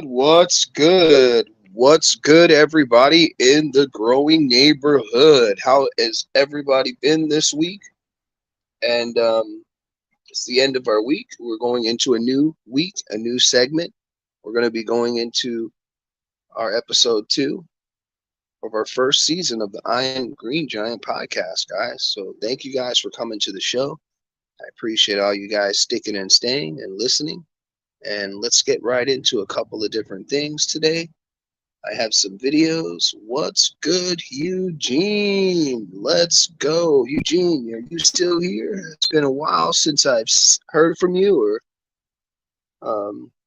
What's good? What's good, everybody in the growing neighborhood? How has everybody been this week? And it's the end of our week. We're going into a new week, a new segment. We're going to be going into our episode 2 of our first season of the I Am Green Giant podcast, guys. So thank you guys for coming to the show. I appreciate all you guys sticking and staying and listening. And let's get right into a couple of different things today. I have some videos. What's good, Eugene? Let's go. Eugene, are you still here? It's been a while since I've heard from you or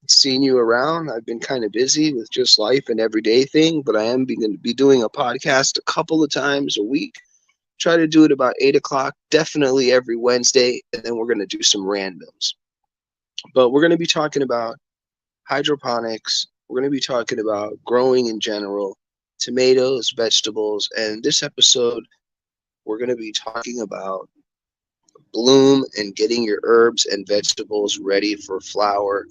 seen you around. I've been kind of busy with just life and everyday thing, but I am going to be doing a podcast a couple of times a week. Try to do it about 8 o'clock, definitely every Wednesday, and then we're going to do some randoms. But we're going to be talking about hydroponics. We're going to be talking about growing in general, tomatoes, vegetables, and this episode, we're going to be talking about bloom and getting your herbs and vegetables ready for flower,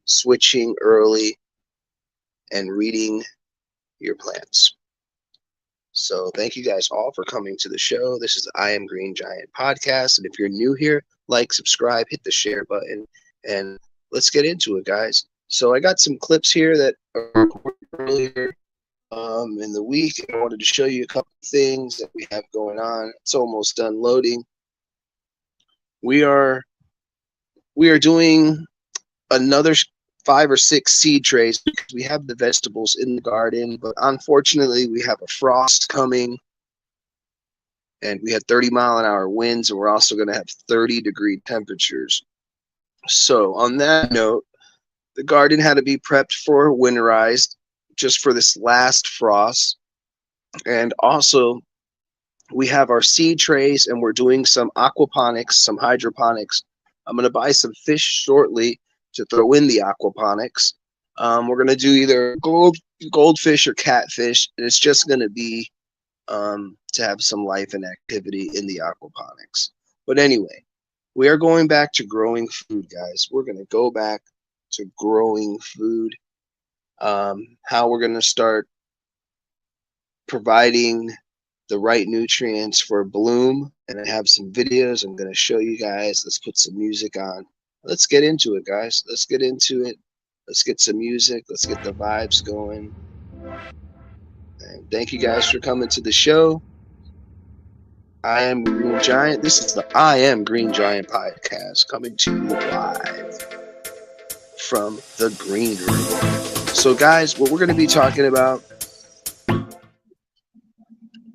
switching early, and reading your plants. So thank you guys all for coming to the show. This is the I Am Green Giant podcast, and if you're new here, like, subscribe, hit the share button, and let's get into it, guys. So I got some clips here that are recorded earlier in the week. I wanted to show you a couple of things that we have going on. It's almost done loading. We are doing another 5 or 6 seed trays because we have the vegetables in the garden, but unfortunately we have a frost coming. And we had 30-mile-an-hour winds, and we're also going to have 30-degree temperatures. So on that note, the garden had to be prepped for winterized just for this last frost. And also, we have our seed trays, and we're doing some aquaponics, some hydroponics. I'm going to buy some fish shortly to throw in the aquaponics. We're going to do either goldfish or catfish, and it's just going to be to have some life and activity in the aquaponics. But anyway, we are going back to growing food, guys. We're going to go back to growing food. How we're going to start providing the right nutrients for bloom. And I have some videos I'm going to show you guys. Let's put some music on. Let's get into it, guys. Let's get into it. Let's get some music. Let's get the vibes going. And thank you guys for coming to the show. I Am Green Giant. This is the I Am Green Giant podcast coming to you live from the green room. So guys, what we're going to be talking about.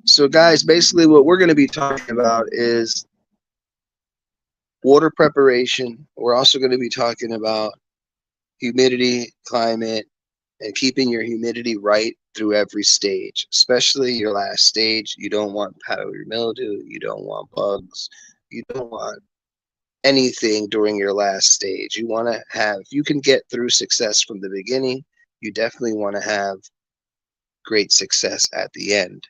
So guys, basically what we're going to be talking about is water preparation. We're also going to be talking about humidity, climate, and keeping your humidity right through every stage, especially your last stage. You don't want powdery mildew. You don't want bugs. You don't want anything during your last stage. You want to have, if you can get through success from the beginning, you definitely want to have great success at the end.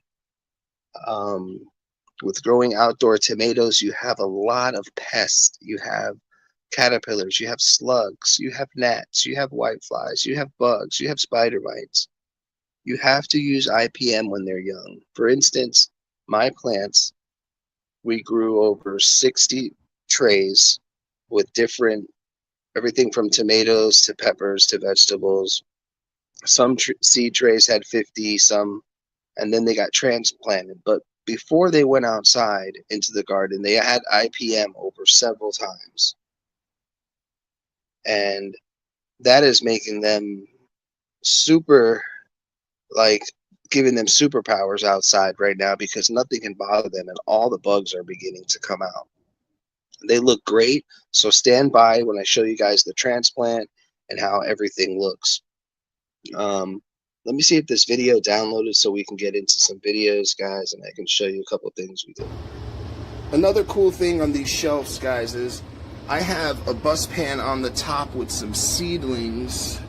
With growing outdoor tomatoes, you have a lot of pests. You have caterpillars, you have slugs, you have gnats, you have whiteflies, you have bugs, you have spider mites. You have to use IPM when they're young. For instance, my plants, we grew over 60 trays with different, everything from tomatoes to peppers to vegetables. Some seed trays had 50, some, and then they got transplanted. But before they went outside into the garden, they had IPM over several times. And that is making them super, like, giving them superpowers outside right now because nothing can bother them and all the bugs are beginning to come out. They look great, so stand by when I show you guys the transplant and how everything looks. Let me see if this video downloaded so we can get into some videos, guys, and I can show you a couple things we did. Another cool thing on these shelves, guys, is I have a bus pan on the top with some seedlings.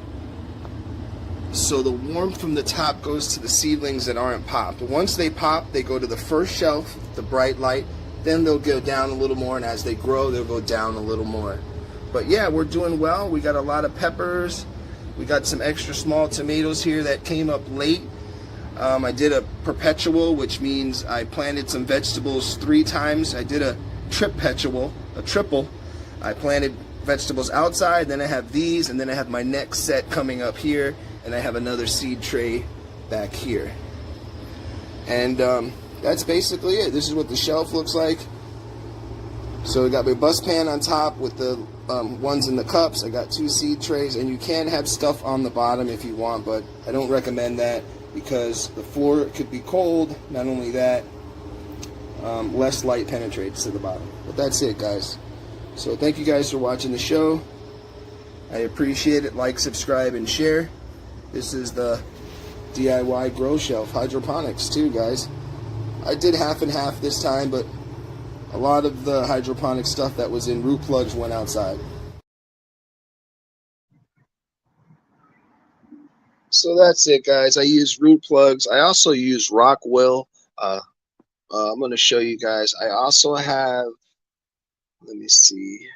So the warmth from the top goes to the seedlings that aren't popped. Once they pop, they go to the first shelf, the bright light. Then they'll go down a little more, and as they grow, they'll go down a little more. But yeah, we're doing well. We got a lot of peppers, We got some extra small tomatoes here that came up late. I did a perpetual, which means I planted some vegetables 3 times. I did a triple. I planted vegetables outside, then I have these, and then I have my next set coming up here, and I have another seed tray back here. And that's basically it. This is what the shelf looks like. So I got my bus pan on top with the ones in the cups. I got 2 seed trays, and you can have stuff on the bottom if you want, but I don't recommend that because the floor could be cold. Not only that, less light penetrates to the bottom. But that's it, guys. So thank you guys for watching the show. I appreciate it. Like, subscribe, and share. This is the DIY grow shelf hydroponics too, guys. I did half and half this time, but a lot of the hydroponic stuff that was in root plugs went outside. So that's it, guys. I use root plugs. I also use Rockwool. I'm going to show you guys. I also have, let me see.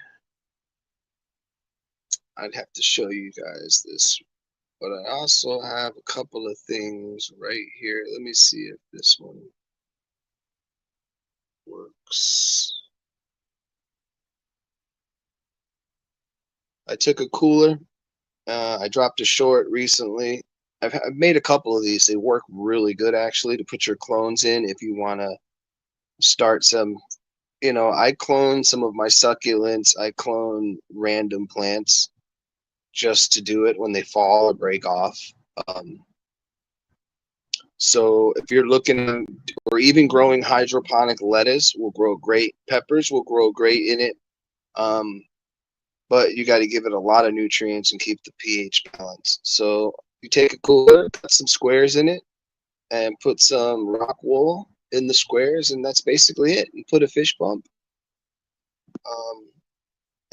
I'd have to show you guys this, but I also have a couple of things right here. Let me see if this one works. I took a cooler. I dropped a short recently. I've made a couple of these. They work really good, actually, to put your clones in if you want to start some. You know, I clone some of my succulents. I clone random plants just to do it when they fall or break off. So if you're looking, or even growing hydroponic lettuce will grow great. Peppers will grow great in it. But you got to give it a lot of nutrients and keep the pH balanced. So you take a cooler, cut some squares in it, and put some rock wool in the squares, and that's basically it. You put a fish pump.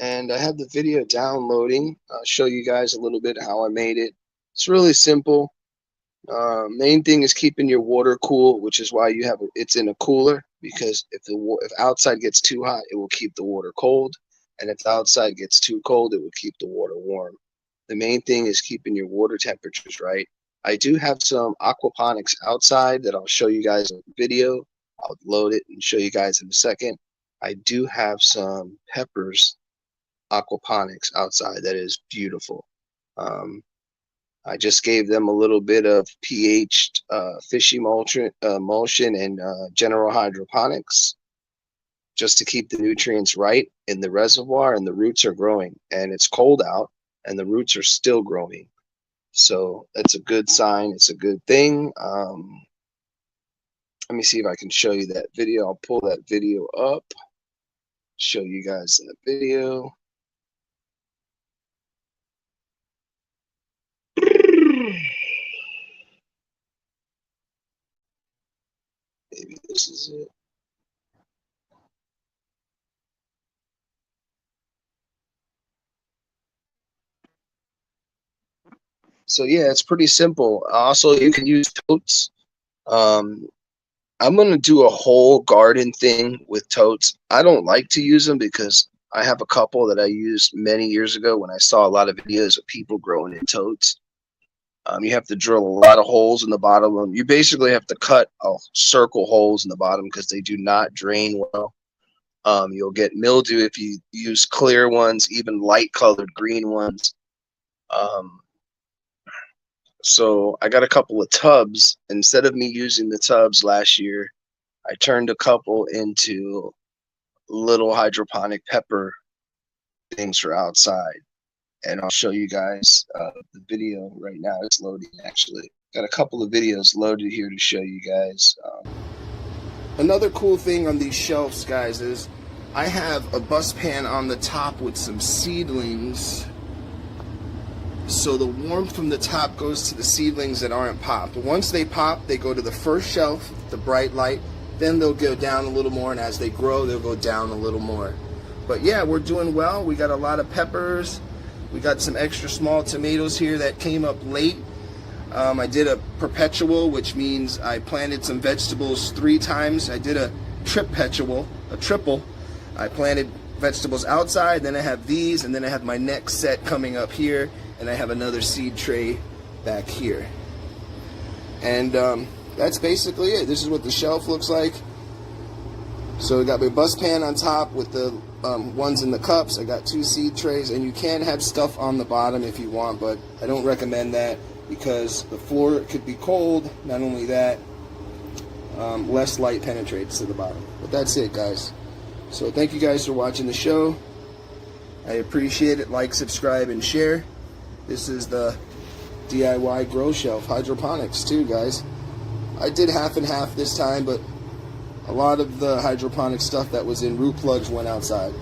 And I have the video downloading. I'll show you guys a little bit how I made it. It's really simple. Main thing is keeping your water cool, which is why you have it's in a cooler, because if outside gets too hot, it will keep the water cold, and if the outside gets too cold, it will keep the water warm. The main thing is keeping your water temperatures right. I do have some aquaponics outside that I'll show you guys in the video. I'll load it and show you guys in a second. I do have some peppers aquaponics outside that is beautiful. I just gave them a little bit of pH fishy emulsion and general hydroponics just to keep the nutrients right in the reservoir, and the roots are growing, and it's cold out and the roots are still growing. So that's a good sign. It's a good thing. Let me see if I can show you that video. I'll pull that video up, show you guys that video. Maybe this is it. So yeah, it's pretty simple. Also, you can use totes. I'm going to do a whole garden thing with totes. I don't like to use them because I have a couple that I used many years ago when I saw a lot of videos of people growing in totes. You have to drill a lot of holes in the bottom of them. You basically have to cut circle holes in the bottom because they do not drain well. You'll get mildew if you use clear ones, even light colored green ones. So I got a couple of tubs. Instead of me using the tubs last year, I turned a couple into little hydroponic pepper things for outside. And I'll show you guys the video right now. It's loading, actually. Got a couple of videos loaded here to show you guys. Another cool thing on these shelves, guys, is I have a bus pan on the top with some seedlings. So the warmth from the top goes to the seedlings that aren't popped. Once they pop, they go to the first shelf, the bright light. Then they'll go down a little more, and as they grow, they'll go down a little more. But yeah, we're doing well. We got a lot of peppers. We got some extra small tomatoes here that came up late. I did a perpetual, which means I planted some vegetables 3 times. I did a triple. I planted vegetables outside, then I have these, and then I have my next set coming up here, and I have another seed tray back here. And that's basically it. This is what the shelf looks like. So I got my bus pan on top with the ones in the cups. I got 2 seed trays, and you can have stuff on the bottom if you want, but I don't recommend that because the floor could be cold. Not only that, less light penetrates to the bottom. But that's it, guys. So thank you guys for watching the show. I appreciate it. Like, subscribe, and share. This is the DIY grow shelf hydroponics too, guys. I did half and half this time, but a lot of the hydroponic stuff that was in root plugs went outside.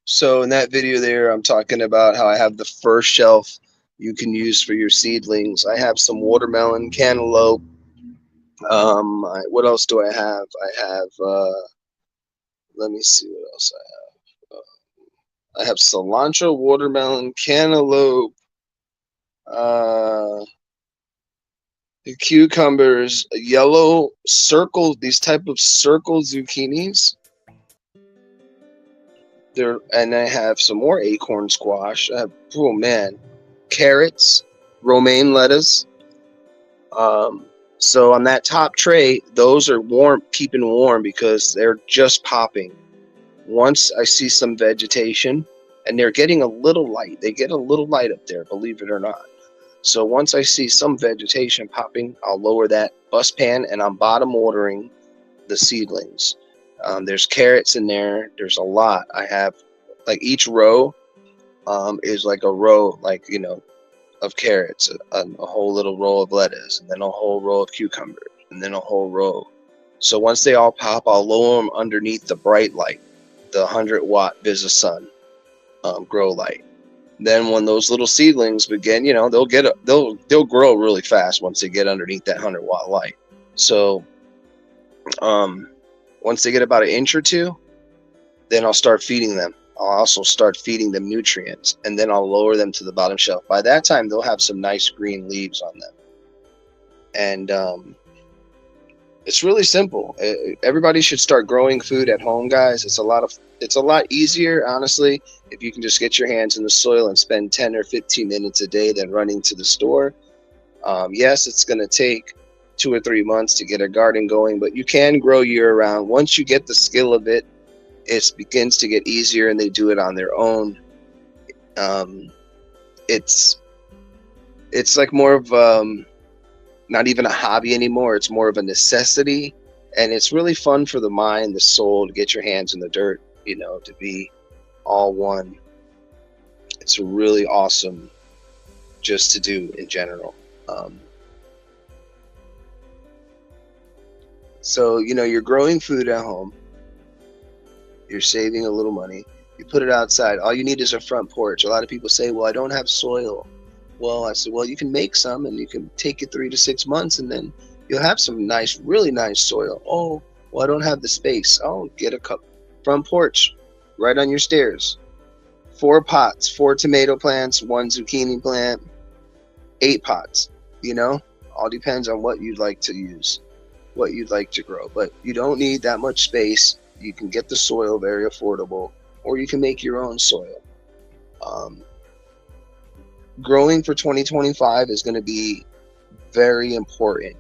So in that video there, I'm talking about how I have the first shelf you can use for your seedlings. I have some watermelon, cantaloupe. What else do I have? I have, let me see what else I have. I have cilantro, watermelon, cantaloupe, the cucumbers, yellow circle, these type of circle zucchinis. There, and I have some more acorn squash. I have, oh man, carrots, romaine lettuce. So on that top tray, those are warm, keeping warm because they're just popping. Once I see some vegetation, and they're getting a little light, they get a little light up there, believe it or not. So once I see some vegetation popping, I'll lower that bus pan, and I'm bottom watering the seedlings. There's carrots in there. There's a lot. I have, like, each row is like a row, like, you know, of carrots, a whole little row of lettuce, and then a whole row of cucumbers, and then a whole row. So once they all pop, I'll lower them underneath the bright light, the 100-watt VisiSun grow light. Then when those little seedlings begin, you know, they'll grow really fast once they get underneath that 100-watt light. So once they get about 1 inch or 2, then I'll start feeding them. I'll also start feeding them nutrients, and then I'll lower them to the bottom shelf. By that time, they'll have some nice green leaves on them. And it's really simple. Everybody should start growing food at home, guys. It's a lot easier, honestly, if you can just get your hands in the soil and spend 10 or 15 minutes a day than running to the store. Yes, it's going to take 2 or 3 months to get a garden going, but you can grow year-round. Once you get the skill of it, it begins to get easier, and they do it on their own. It's like more of not even a hobby anymore. It's more of a necessity, and it's really fun for the mind, the soul, to get your hands in the dirt, you know, to be all one. It's really awesome just to do in general. So, you know, you're growing food at home. You're saving a little money. You put it outside. All you need is a front porch. A lot of people say, well, I don't have soil. Well, I said, well, you can make some, and you can take it 3 to 6 months, and then you'll have some nice, really nice soil. Oh, well, I don't have the space. Oh, get a front porch right on your stairs. 4 pots, 4 tomato plants, 1 zucchini plant, 8 pots. You know, all depends on what you'd like to use, what you'd like to grow. But you don't need that much space. You can get the soil very affordable, or you can make your own soil. Growing for 2025 is going to be very important.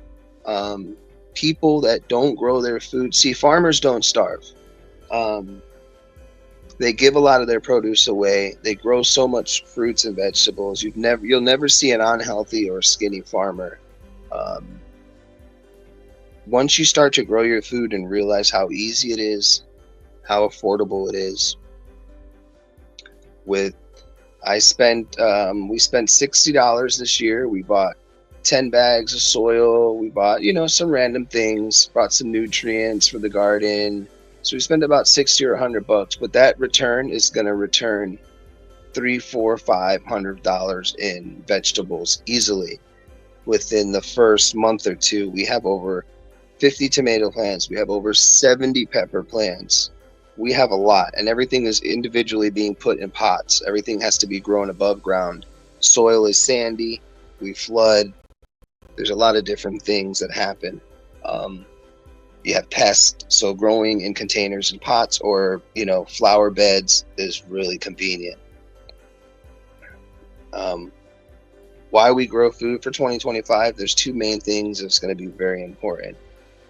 People that don't grow their food, see, farmers don't starve. They give a lot of their produce away. They grow so much fruits and vegetables. You'll never see an unhealthy or skinny farmer. Once you start to grow your food and realize how easy it is, how affordable it is, we spent $60 this year. We bought 10 bags of soil. We bought, you know, some random things, bought some nutrients for the garden. So we spent about $60 or $100, but that return is going to return $300, $400, $500 in vegetables easily within the first month or 2. We have over 50 tomato plants. We have over 70 pepper plants. We have a lot, and everything is individually being put in pots. Everything has to be grown above ground. Soil is sandy. We flood. There's a lot of different things that happen. You have pests, so growing in containers and pots or, flower beds is really convenient. Why we grow food for 2025, there's two main things that's going to be very important: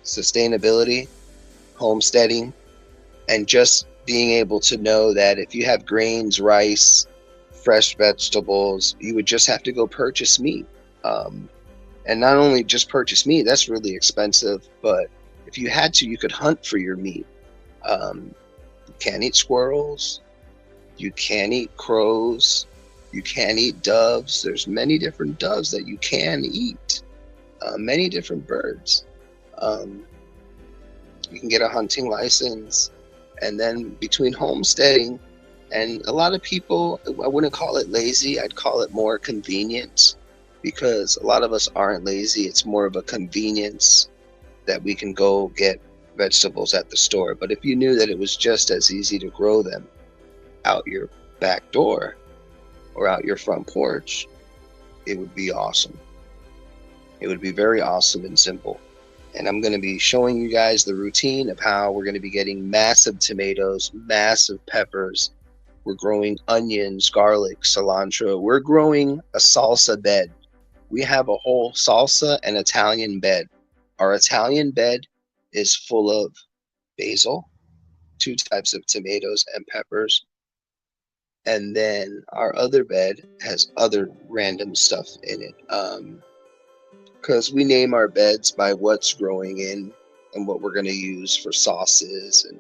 sustainability, homesteading, and just being able to know that if you have grains, rice, fresh vegetables, you would just have to go purchase meat. And not only just purchase meat, that's really expensive, but if you had to, you could hunt for your meat. You can't eat squirrels, you can't eat crows, you can't eat doves. There's many different doves that you can eat, many different birds. You can get a hunting license, and then between homesteading and a lot of people, I wouldn't call it lazy, I'd call it more convenient, because a lot of us aren't lazy. It's more of a convenience that we can go get vegetables at the store. But if you knew that it was just as easy to grow them out your back door or out your front porch, it would be awesome. It would be very awesome and simple. And I'm going to be showing you guys the routine of how we're going to be getting massive tomatoes, massive peppers. We're growing onions, garlic, cilantro. We're growing a salsa bed. We have a whole salsa and Italian bed. Our Italian bed is full of basil, 2 types of tomatoes and peppers. And then our other bed has other random stuff in it. Because we name our beds by what's growing in and what we're going to use for sauces and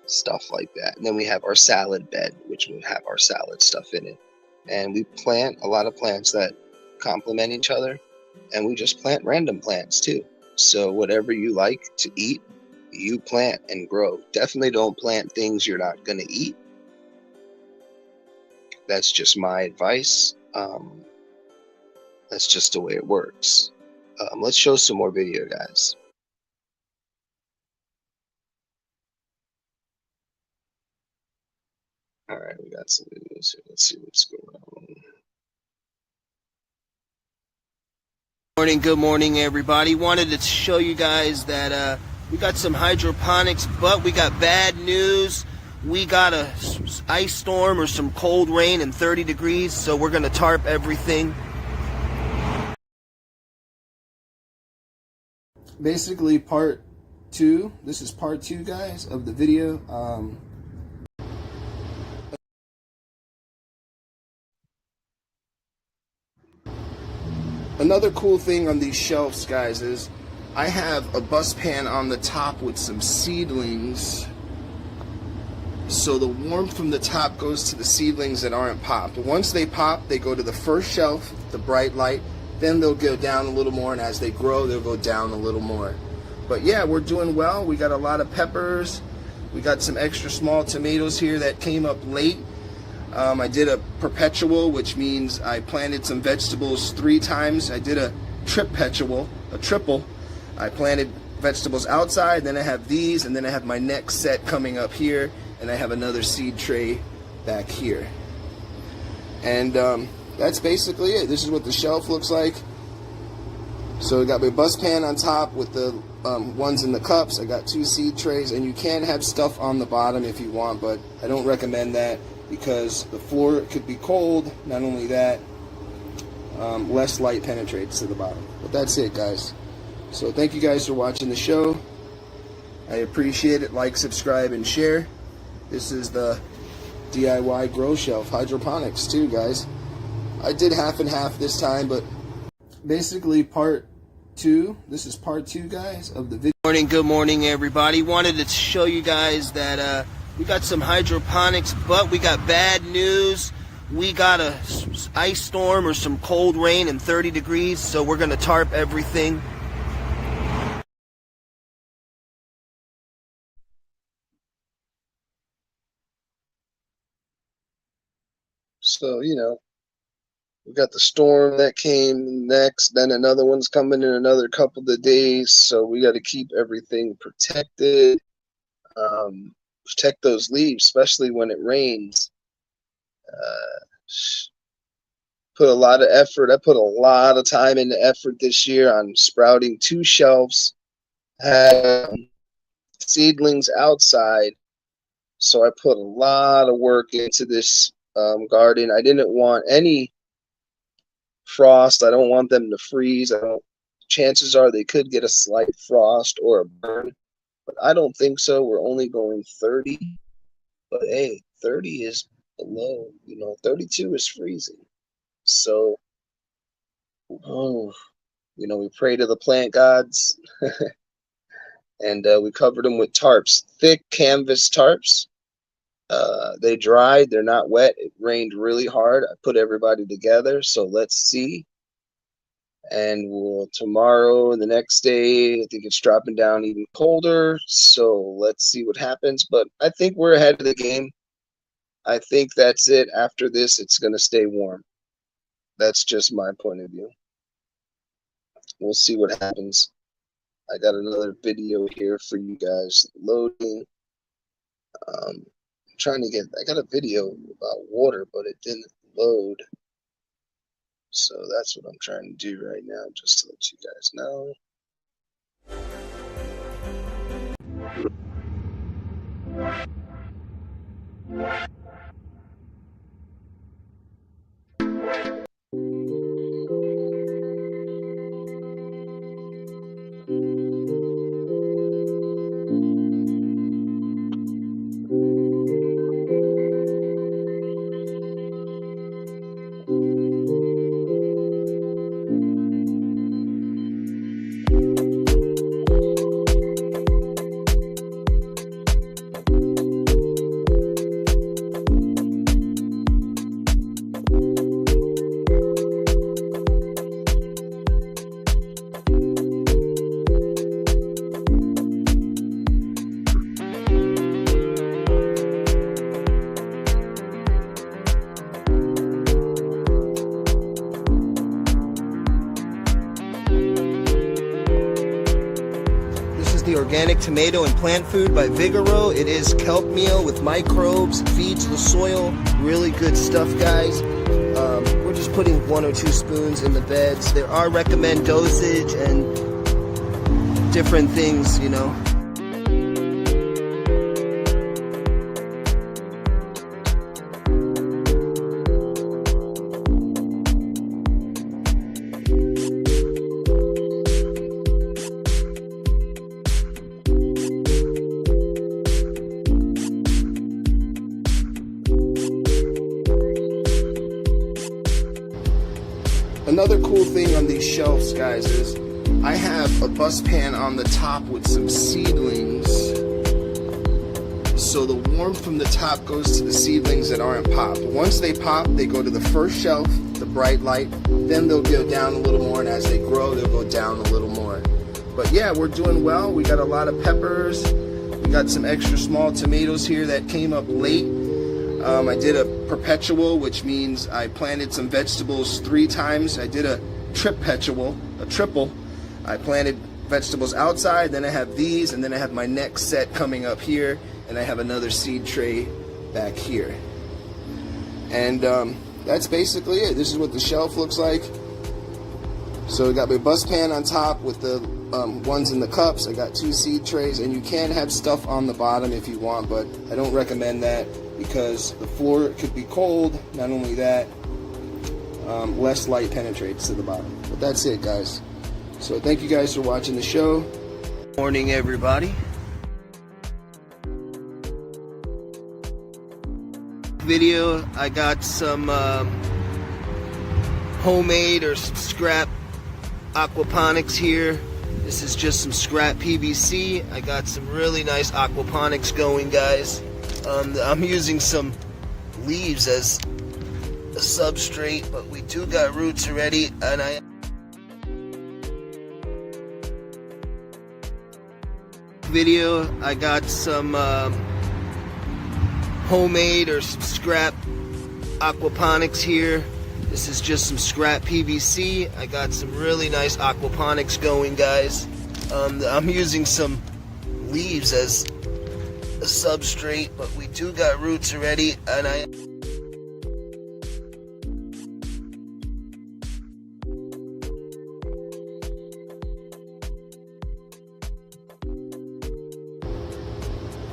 stuff like that. And then we have our salad bed, which will have our salad stuff in it. And we plant a lot of plants that complement each other, and we just plant random plants too. So whatever you like to eat, you plant and grow. Definitely don't plant things you're not going to eat. That's just my advice. That's just the way it works. Let's show some more video, guys. All right, we got some videos here. Let's see what's going on. Good morning, everybody. Wanted to show you guys that we got some hydroponics, but we got bad news. We got a ice storm or some cold rain and 30 degrees, so we're going to tarp everything. Basically, part 2. This is part 2, guys, of the video. Another cool thing on these shelves, guys, is I have a bus pan on the top with some seedlings. So the warmth from the top goes to the seedlings that aren't popped. Once they pop, they go to the first shelf, the bright light. Then they'll go down a little more, and as they grow, they'll go down a little more. But yeah, we're doing well. We got a lot of peppers. We got some extra small tomatoes here that came up late. I did a perpetual, which means I planted some vegetables 3 times. I did a triple. I planted vegetables outside, then I have these, and then I have my next set coming up here, and I have another seed tray back here. And that's basically it. This is what the shelf looks like. So I got my bus pan on top with the ones in the cups. I got 2 seed trays, and you can have stuff on the bottom if you want, but I don't recommend that because the floor could be cold. Not only that, less light penetrates to the bottom. But that's it, guys. So thank you guys for watching the show. I appreciate it. Like, subscribe, and share. This is the DIY grow shelf hydroponics too, guys. I did half and half this time, but basically part 2. This is part 2, guys, of the video. Good morning, everybody. Wanted to show you guys that we got some hydroponics, but we got bad news. We got a ice storm or some cold rain and 30 degrees, so we're going to tarp everything. So, we got the storm that came next, then another one's coming in another couple of days, so we got to keep everything protected. Protect those leaves, especially when it rains. Put a lot of effort. I put a lot of time and effort this year on sprouting 2 shelves had seedlings outside, so I put a lot of work into this garden. I didn't want any frost. I don't want them to freeze. I don't. Chances are they could get a slight frost or a burn, but I don't think so. We're only going 30, but hey, 30 is below. 32 is freezing. So, oh, we pray to the plant gods, and we covered them with tarps, thick canvas tarps. They dried. They're not wet. It rained really hard. I put everybody together. So let's see. And tomorrow and the next day, I think it's dropping down even colder. So let's see what happens. But I think we're ahead of the game. I think that's it. After this, it's going to stay warm. That's just my point of view. We'll see what happens. I got another video here for you guys loading. I got a video about water, but it didn't load. So that's what I'm trying to do right now, just to let you guys know. The organic tomato and plant food by Vigoro. It is kelp meal with microbes, feeds the soil. Really good stuff, guys. We're just putting 1 or 2 spoons in the beds. There are recommend dosage and different things, Another cool thing on these shelves, guys, is I have a bus pan on the top with some seedlings. So the warmth from the top goes to the seedlings that aren't popped. Once they pop, they go to the first shelf, the bright light. Then they'll go down a little more, and as they grow, they'll go down a little more. But yeah, we're doing well. We got a lot of peppers. We got some extra small tomatoes here that came up late. I did a perpetual, which means I planted some vegetables 3 times. I did a triple. I planted vegetables outside, then I have these, and then I have my next set coming up here, and I have another seed tray back here. And that's basically it. This is what the shelf looks like. So I got my bus pan on top with the ones in the cups. I got 2 seed trays, and you can have stuff on the bottom if you want, but I don't recommend that because the floor could be cold. Not only that, less light penetrates to the bottom. But that's it, guys. So thank you guys for watching the show. Morning, everybody. Video, I got some homemade or some scrap aquaponics here. This is just some scrap PVC. I got some really nice aquaponics going, guys. I'm using some leaves as a substrate, but we do got roots already, and I got some homemade or some scrap aquaponics here. This is just some scrap PVC. I got some really nice aquaponics going, guys. I'm using some leaves as a substrate, but we do got roots already, and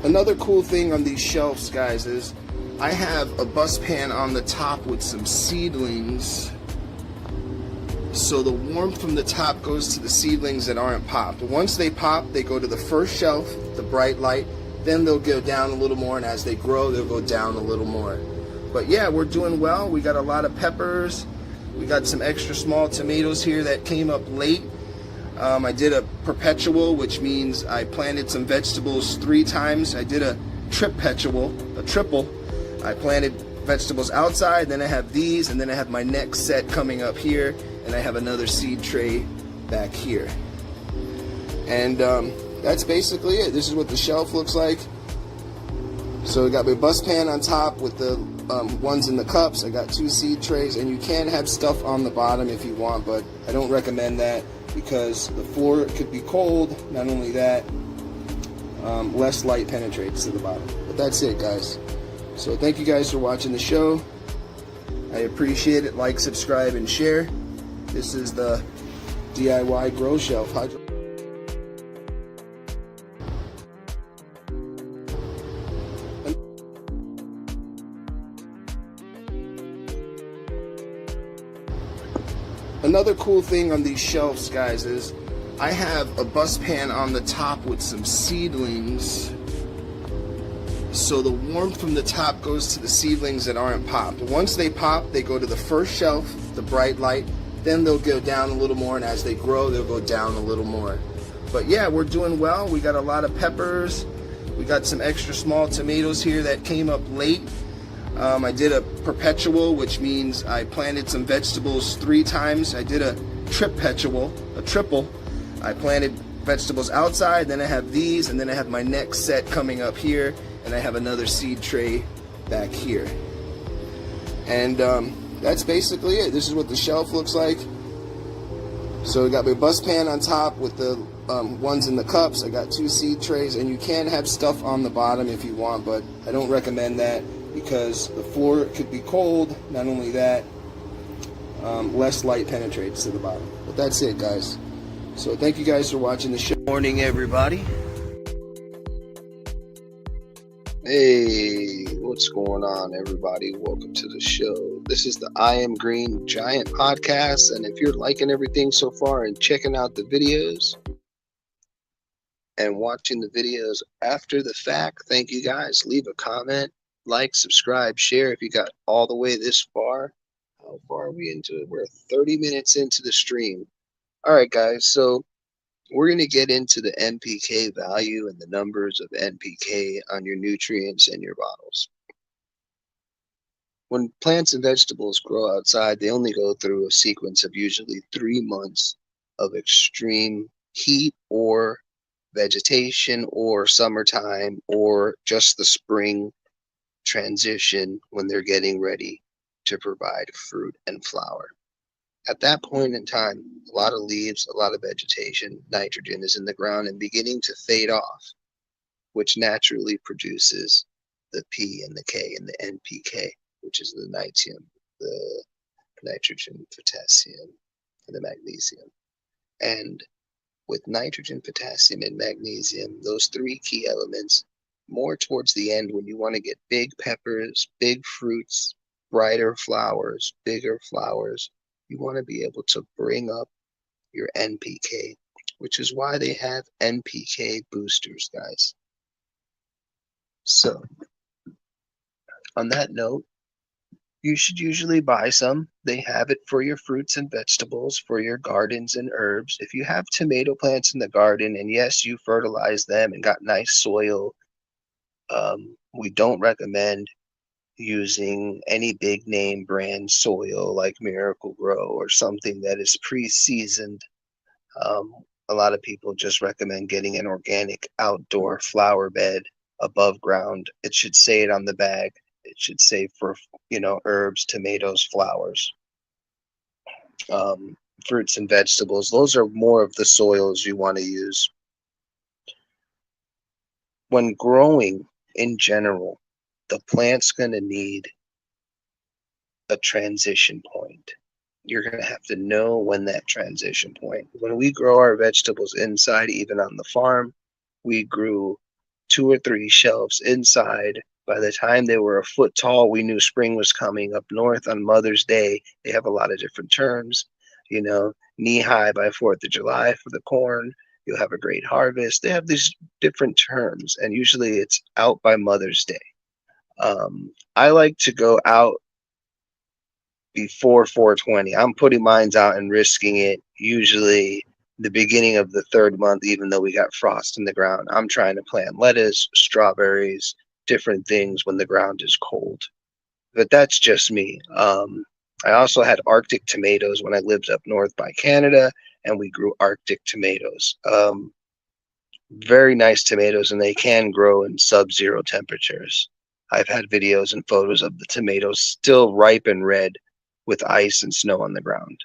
Another cool thing on these shelves, guys, is I have a bus pan on the top with some seedlings. So the warmth from the top goes to the seedlings that aren't popped. Once they pop, they go to the first shelf, the bright light, then they'll go down a little more, and as they grow, they'll go down a little more. But yeah, we're doing well. We got a lot of peppers. We got some extra small tomatoes here that came up late. I did a perpetual, which means I planted some vegetables 3 times. I did a triple. I planted vegetables outside, then I have these, and then I have my next set coming up here, and I have another seed tray back here. And that's basically it. This is what the shelf looks like. So I got my bus pan on top with the ones in the cups. I got 2 seed trays, and you can have stuff on the bottom if you want, but I don't recommend that because the floor could be cold. Not only that, less light penetrates to the bottom. But that's it, guys. So thank you guys for watching the show. I appreciate it. Like, subscribe, and share. This is the DIY Grow Shelf. Another cool thing on these shelves, guys, is I have a bus pan on the top with some seedlings. So the warmth from the top goes to the seedlings that aren't popped. Once they pop, they go to the first shelf, the bright light, then they'll go down a little more, and as they grow, they'll go down a little more. But yeah, we're doing well. We got a lot of peppers. We got some extra small tomatoes here that came up late. I did a perpetual, which means I planted some vegetables 3 times. I did a triple. I planted vegetables outside, then I have these, and then I have my next set coming up here, and I have another seed tray back here. And that's basically it. This is what the shelf looks like. So I got my bus pan on top with the ones in the cups. I got 2 seed trays, and you can have stuff on the bottom if you want, but I don't recommend that because the floor could be cold. Not only that, less light penetrates to the bottom. But that's it, guys. So thank you guys for watching the show. Morning, everybody. Hey, what's going on, everybody? Welcome to the show. This is the I Am Green Giant podcast, and if you're liking everything so far and checking out the videos and watching the videos after the fact, thank you guys. Leave a comment, like, subscribe, share if you got all the way this far. How far are we into it? We're 30 minutes into the stream. All right, guys, so we're going to get into the NPK value and the numbers of NPK on your nutrients in your bottles. When plants and vegetables grow outside, they only go through a sequence of usually 3 months of extreme heat or vegetation or summertime or just the spring transition when they're getting ready to provide fruit and flower. At that point in time, a lot of leaves, a lot of vegetation, nitrogen is in the ground and beginning to fade off, which naturally produces the P and the K and the NPK, which is the the nitrogen, potassium, and the magnesium. And with nitrogen, potassium, and magnesium, those 3 key elements, more towards the end when you want to get big peppers, big fruits, brighter flowers, bigger flowers, you want to be able to bring up your NPK, which is why they have NPK boosters, guys. So, on that note, you should usually buy some. They have it for your fruits and vegetables, for your gardens and herbs. If you have tomato plants in the garden, and yes, you fertilize them and got nice soil, we don't recommend using any big name brand soil like Miracle Grow or something that is pre-seasoned. A lot of people just recommend getting an organic outdoor flower bed above ground. It should say it on the bag. It should say for, herbs, tomatoes, flowers, fruits and vegetables. Those are more of the soils you want to use. When growing in general, the plant's going to need a transition point. You're going to have to know when that transition point. When we grow our vegetables inside, even on the farm, we grew 2 or 3 shelves inside. By the time they were a foot tall, we knew spring was coming. Up north on Mother's Day, they have a lot of different terms. You know, knee high by 4th of July for the corn. You'll have a great harvest. They have these different terms, and usually it's out by Mother's Day. I like to go out before 420. I'm putting mines out and risking it usually the beginning of the 3rd month, even though we got frost in the ground. I'm trying to plant lettuce, strawberries, different things when the ground is cold. But that's just me. I also had Arctic tomatoes when I lived up north by Canada, and we grew Arctic tomatoes. Very nice tomatoes, and they can grow in sub-zero temperatures. I've had videos and photos of the tomatoes still ripe and red with ice and snow on the ground.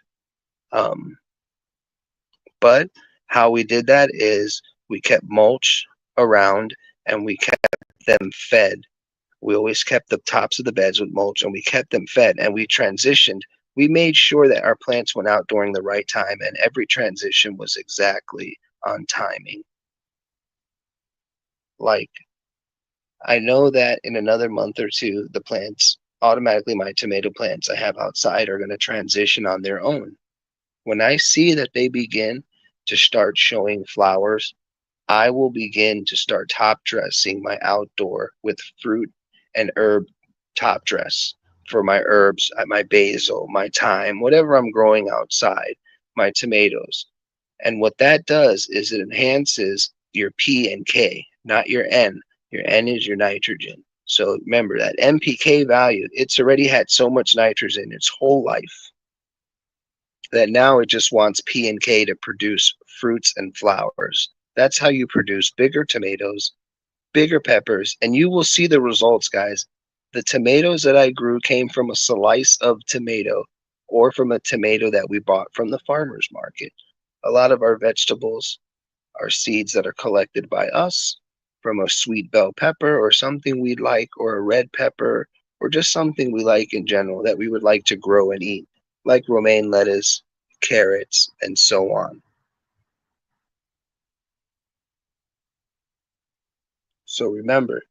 But how we did that is we kept mulch around and we kept them fed. We always kept the tops of the beds with mulch and we kept them fed, and we transitioned. We made sure that our plants went out during the right time, and every transition was exactly on timing. Like, I know that in another month or two, the plants, automatically my tomato plants I have outside, are going to transition on their own. When I see that they begin to start showing flowers, I will begin to start top dressing my outdoor with fruit and herb top dress for my herbs, my basil, my thyme, whatever I'm growing outside, my tomatoes. And what that does is it enhances your P and K, not your N. Your N is your nitrogen. So remember that NPK value, it's already had so much nitrogen its whole life that now it just wants P and K to produce fruits and flowers. That's how you produce bigger tomatoes, bigger peppers, and you will see the results, guys. The tomatoes that I grew came from a slice of tomato or from a tomato that we bought from the farmer's market. A lot of our vegetables are seeds that are collected by us from a sweet bell pepper or something we'd like, or a red pepper, or just something we like in general that we would like to grow and eat, like romaine lettuce, carrots, and so on. So remember,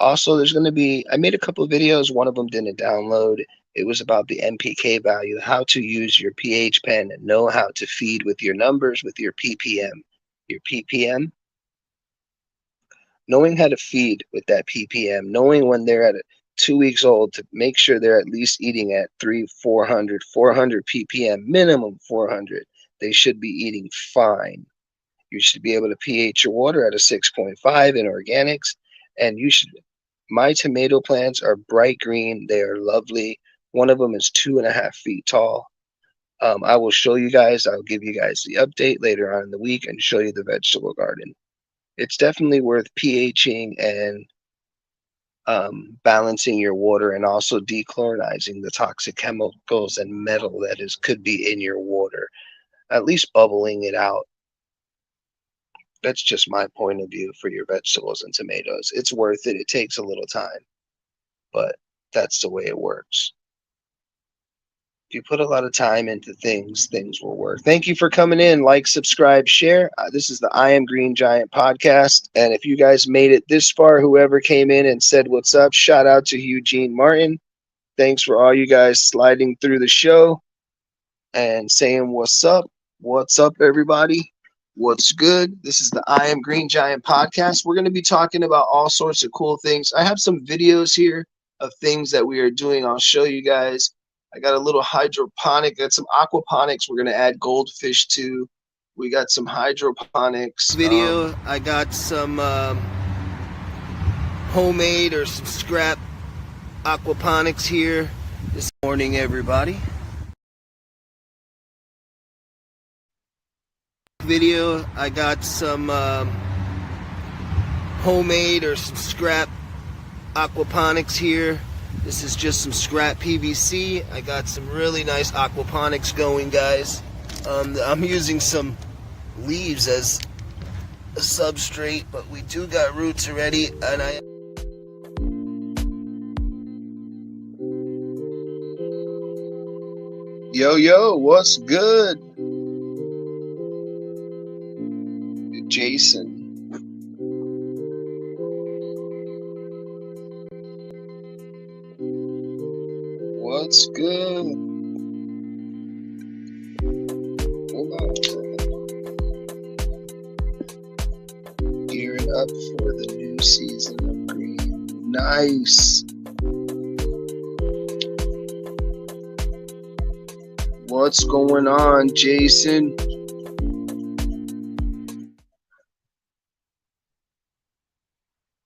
also there's going to be, I made a couple of videos, one of them didn't download. It was about the NPK value, how to use your pH pen and know how to feed with your numbers, with your ppm. Your ppm, knowing how to feed with that ppm, knowing when they're at 2 weeks old to make sure they're at least eating at 400 ppm, minimum 400. They should be eating fine. You should be able to pH your water at a 6.5 in organics, and you should. My tomato plants are bright green. They are lovely. One of them is 2.5 feet tall. I will show you guys. I'll give you guys the update later on in the week and show you the vegetable garden. It's definitely worth pHing and balancing your water, and also dechlorinizing the toxic chemicals and metal that could be in your water, at least bubbling it out. That's just my point of view for your vegetables and tomatoes. It's worth it. It takes a little time, but that's the way it works. If you put a lot of time into things, things will work. Thank you for coming in. Like, subscribe, share. This is the I Am Green Giant podcast. And if you guys made it this far, whoever came in and said what's up, shout out to Eugene Martin. Thanks for all you guys sliding through the show and saying what's up. What's up, everybody? What's good? This is the I Am Green Giant podcast. We're going to be talking about all sorts of cool things. I have some videos here of things that we are doing. I'll show you guys. I got a little hydroponic, got some aquaponics we're going to add goldfish to. We got some hydroponics. Video, I got some homemade or some scrap aquaponics here this morning, everybody. Video, I got some homemade or some scrap aquaponics here. This is just some scrap PVC. I got some really nice aquaponics going, guys. I'm using some leaves as a substrate, but we do got roots already, and Yo, what's good? Jason. What's good? Hold on a second. Gearing up for the new season of green. Nice. What's going on, Jason?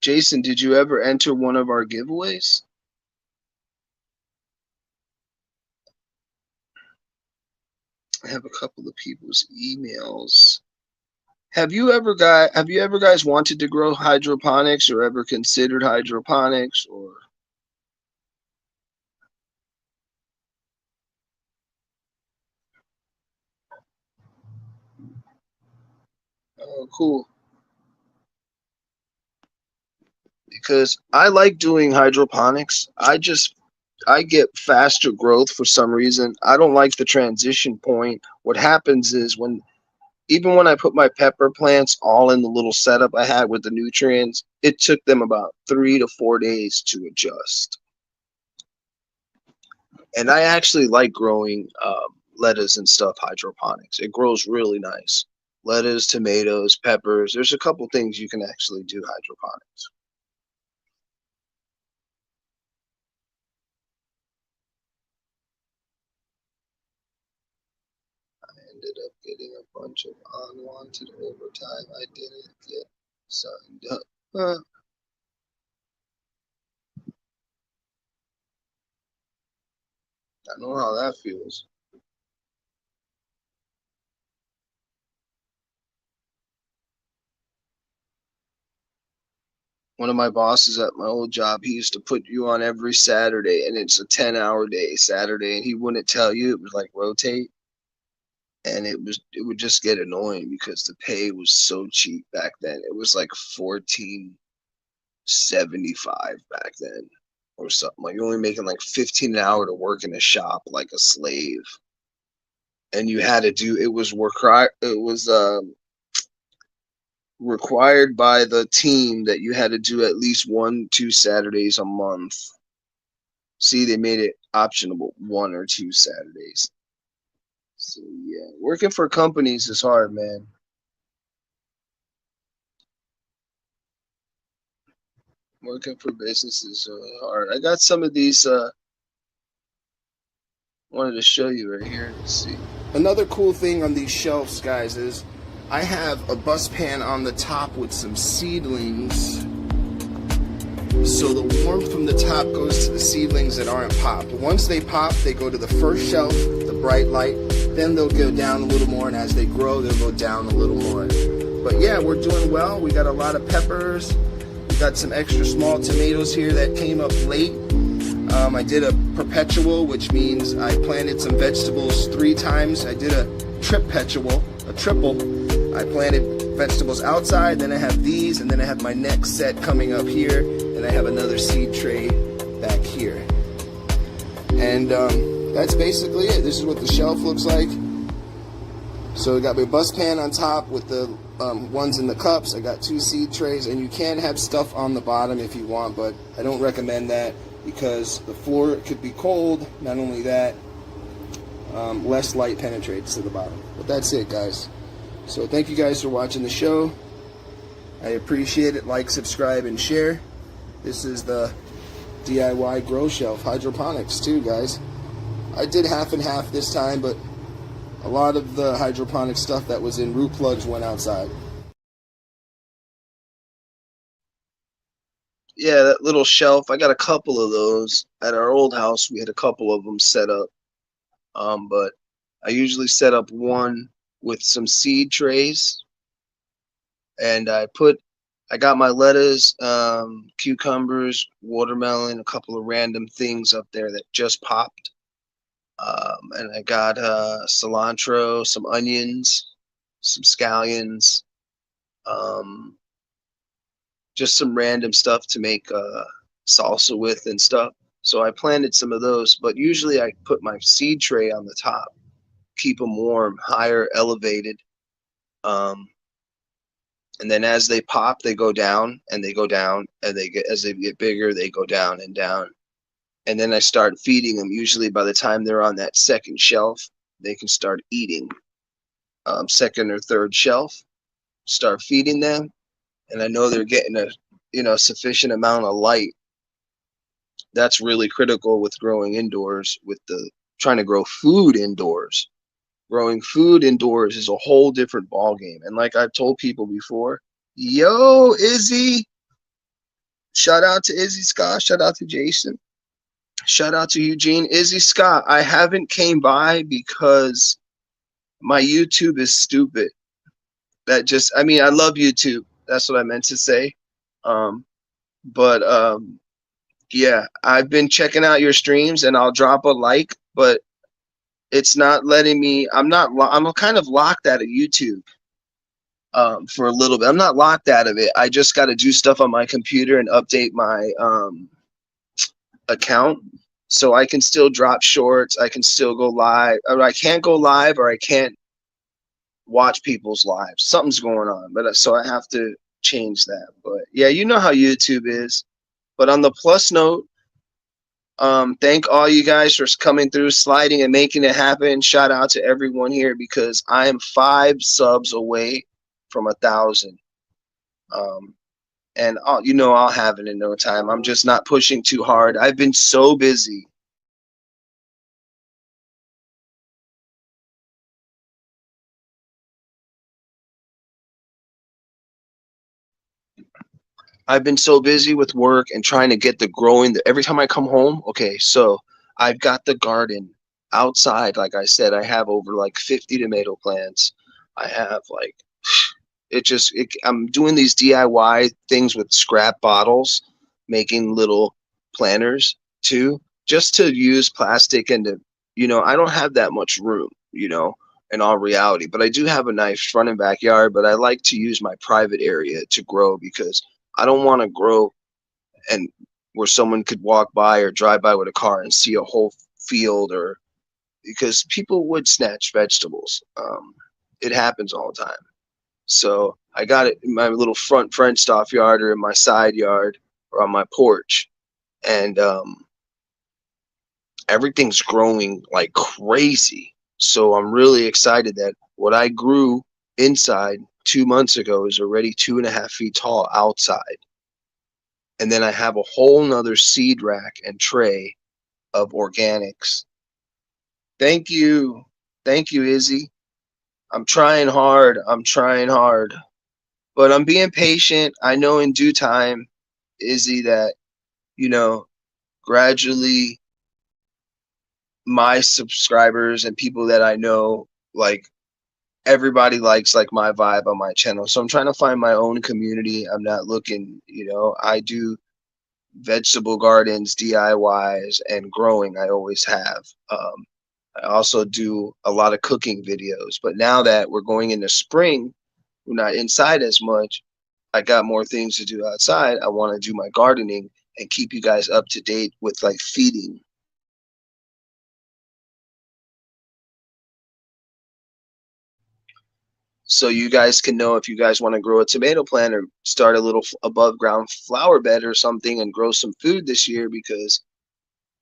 Jason, did you ever enter one of our giveaways? I have a couple of people's emails. Have you ever guys wanted to grow hydroponics or ever considered hydroponics or oh cool. Because I like doing hydroponics. I get faster growth for some reason. I don't like the transition point. What happens is even when I put my pepper plants all in the little setup I had with the nutrients, it took them about 3 to 4 days to adjust. And I actually like growing lettuce and stuff hydroponics. It grows really nice. Lettuce, tomatoes, peppers. There's a couple things you can actually do hydroponics. Ended up getting a bunch of unwanted overtime. I didn't get signed up. I know how that feels. One of my bosses at my old job, he used to put you on every Saturday, and it's a 10-hour day Saturday, and he wouldn't tell you. It was like rotate, and it would just get annoying because the pay was so cheap back then. It was like 14.75 back then, or something. Like you're only making like 15 an hour to work in a shop like a slave, and you had to do it was required by the team that you had to do at least 1-2 Saturdays a month. See, they made it optional 1 or 2 Saturdays. So yeah, working for companies is hard, man. Working for businesses is hard. I got some of these. Wanted to show you right here. Let's see. Another cool thing on these shelves, guys, is I have a bus pan on the top with some seedlings. So the warmth from the top goes to the seedlings that aren't popped. Once they pop, they go to the first shelf, the bright light. Then they'll go down a little more, and as they grow, they'll go down a little more. But yeah, we're doing well. We got a lot of peppers. We got some extra small tomatoes here that came up late. I did a perpetual, which means I planted some vegetables 3 times. I did a triple. I planted vegetables outside, then I have these, and then I have my next set coming up here, and I have another seed tray back here. And that's basically it. This is what the shelf looks like. So I got my bus pan on top with the ones in the cups. I got 2 seed trays, and you can have stuff on the bottom if you want, but I don't recommend that because the floor could be cold. Not only that, less light penetrates to the bottom. But that's it, guys. So thank you guys for watching the show. I appreciate it. Like, subscribe, and share. This is the DIY grow shelf hydroponics too, guys. I did half and half this time, but a lot of the hydroponic stuff that was in root plugs went outside. Yeah, that little shelf. I got a couple of those at our old house. We had a couple of them set up. But I usually set up one with some seed trays, and I got my lettuce, cucumbers, watermelon, a couple of random things up there that just popped. And I got cilantro, some onions, some scallions, just some random stuff to make salsa with and stuff. So I planted some of those, but usually I put my seed tray on the top, keep them warm, higher, elevated. And then as they pop, they go down and they go down, and as they get bigger, they go down and down. and then I start feeding them. Usually by the time they're on that second shelf, they can start eating. Second or third shelf, start feeding them, and I know they're getting a sufficient amount of light. That's really critical with growing indoors, with the trying to grow food indoors. Growing food indoors is a whole different ball game. And like I've told people before, yo, Izzy, shout out to Izzy Scott, shout out to Jason, shout out to Eugene. Izzy Scott, I haven't came by because my YouTube is stupid. I mean, I love YouTube. That's what I meant to say. Um, but yeah, I've been checking out your streams and I'll drop a like, but it's not letting me. I'm kind of locked out of YouTube for a little bit. I'm not locked out of it. I just got to do stuff on my computer and update my account so I can still drop shorts. I can still go live. Or I can't go live, or I can't watch people's lives. Something's going on, but so I have to change that. But yeah, you know how YouTube is. But on the plus note, thank all you guys for coming through, sliding, and making it happen. Shout out to everyone here because I am 5 subs away from 1,000. Um, and I'll have it in no time. I'm just not pushing too hard. I've been so busy. I've been so busy with work and trying to get the growing. Every time I come home, okay, so I've got the garden outside. Like I said, I have over like 50 tomato plants. I have like I'm doing these DIY things with scrap bottles, making little planters too, just to use plastic and to, I don't have that much room, in all reality, but I do have a nice front and backyard, but I like to use my private area to grow because I don't want to grow and where someone could walk by or drive by with a car and see a whole field, or because people would snatch vegetables. It happens all the time. So I got it in my little front fenced off yard or in my side yard or on my porch. And everything's growing like crazy. So I'm really excited that what I grew inside 2 months ago is already 2.5 feet tall outside. And then I have a whole nother seed rack and tray of organics. Thank you. Thank you, Izzy. I'm trying hard. I'm trying hard. But I'm being patient. I know in due time, Izzy, that, you know, gradually my subscribers and people that I know, like everybody likes like my vibe on my channel. So I'm trying to find my own community. I'm not looking, I do vegetable gardens, DIYs, and growing. I always have. I also do a lot of cooking videos. But now that we're going into spring, we're not inside as much. I got more things to do outside. I want to do my gardening and keep you guys up to date with like feeding. So you guys can know if you guys want to grow a tomato plant or start a little above ground flower bed or something and grow some food this year, because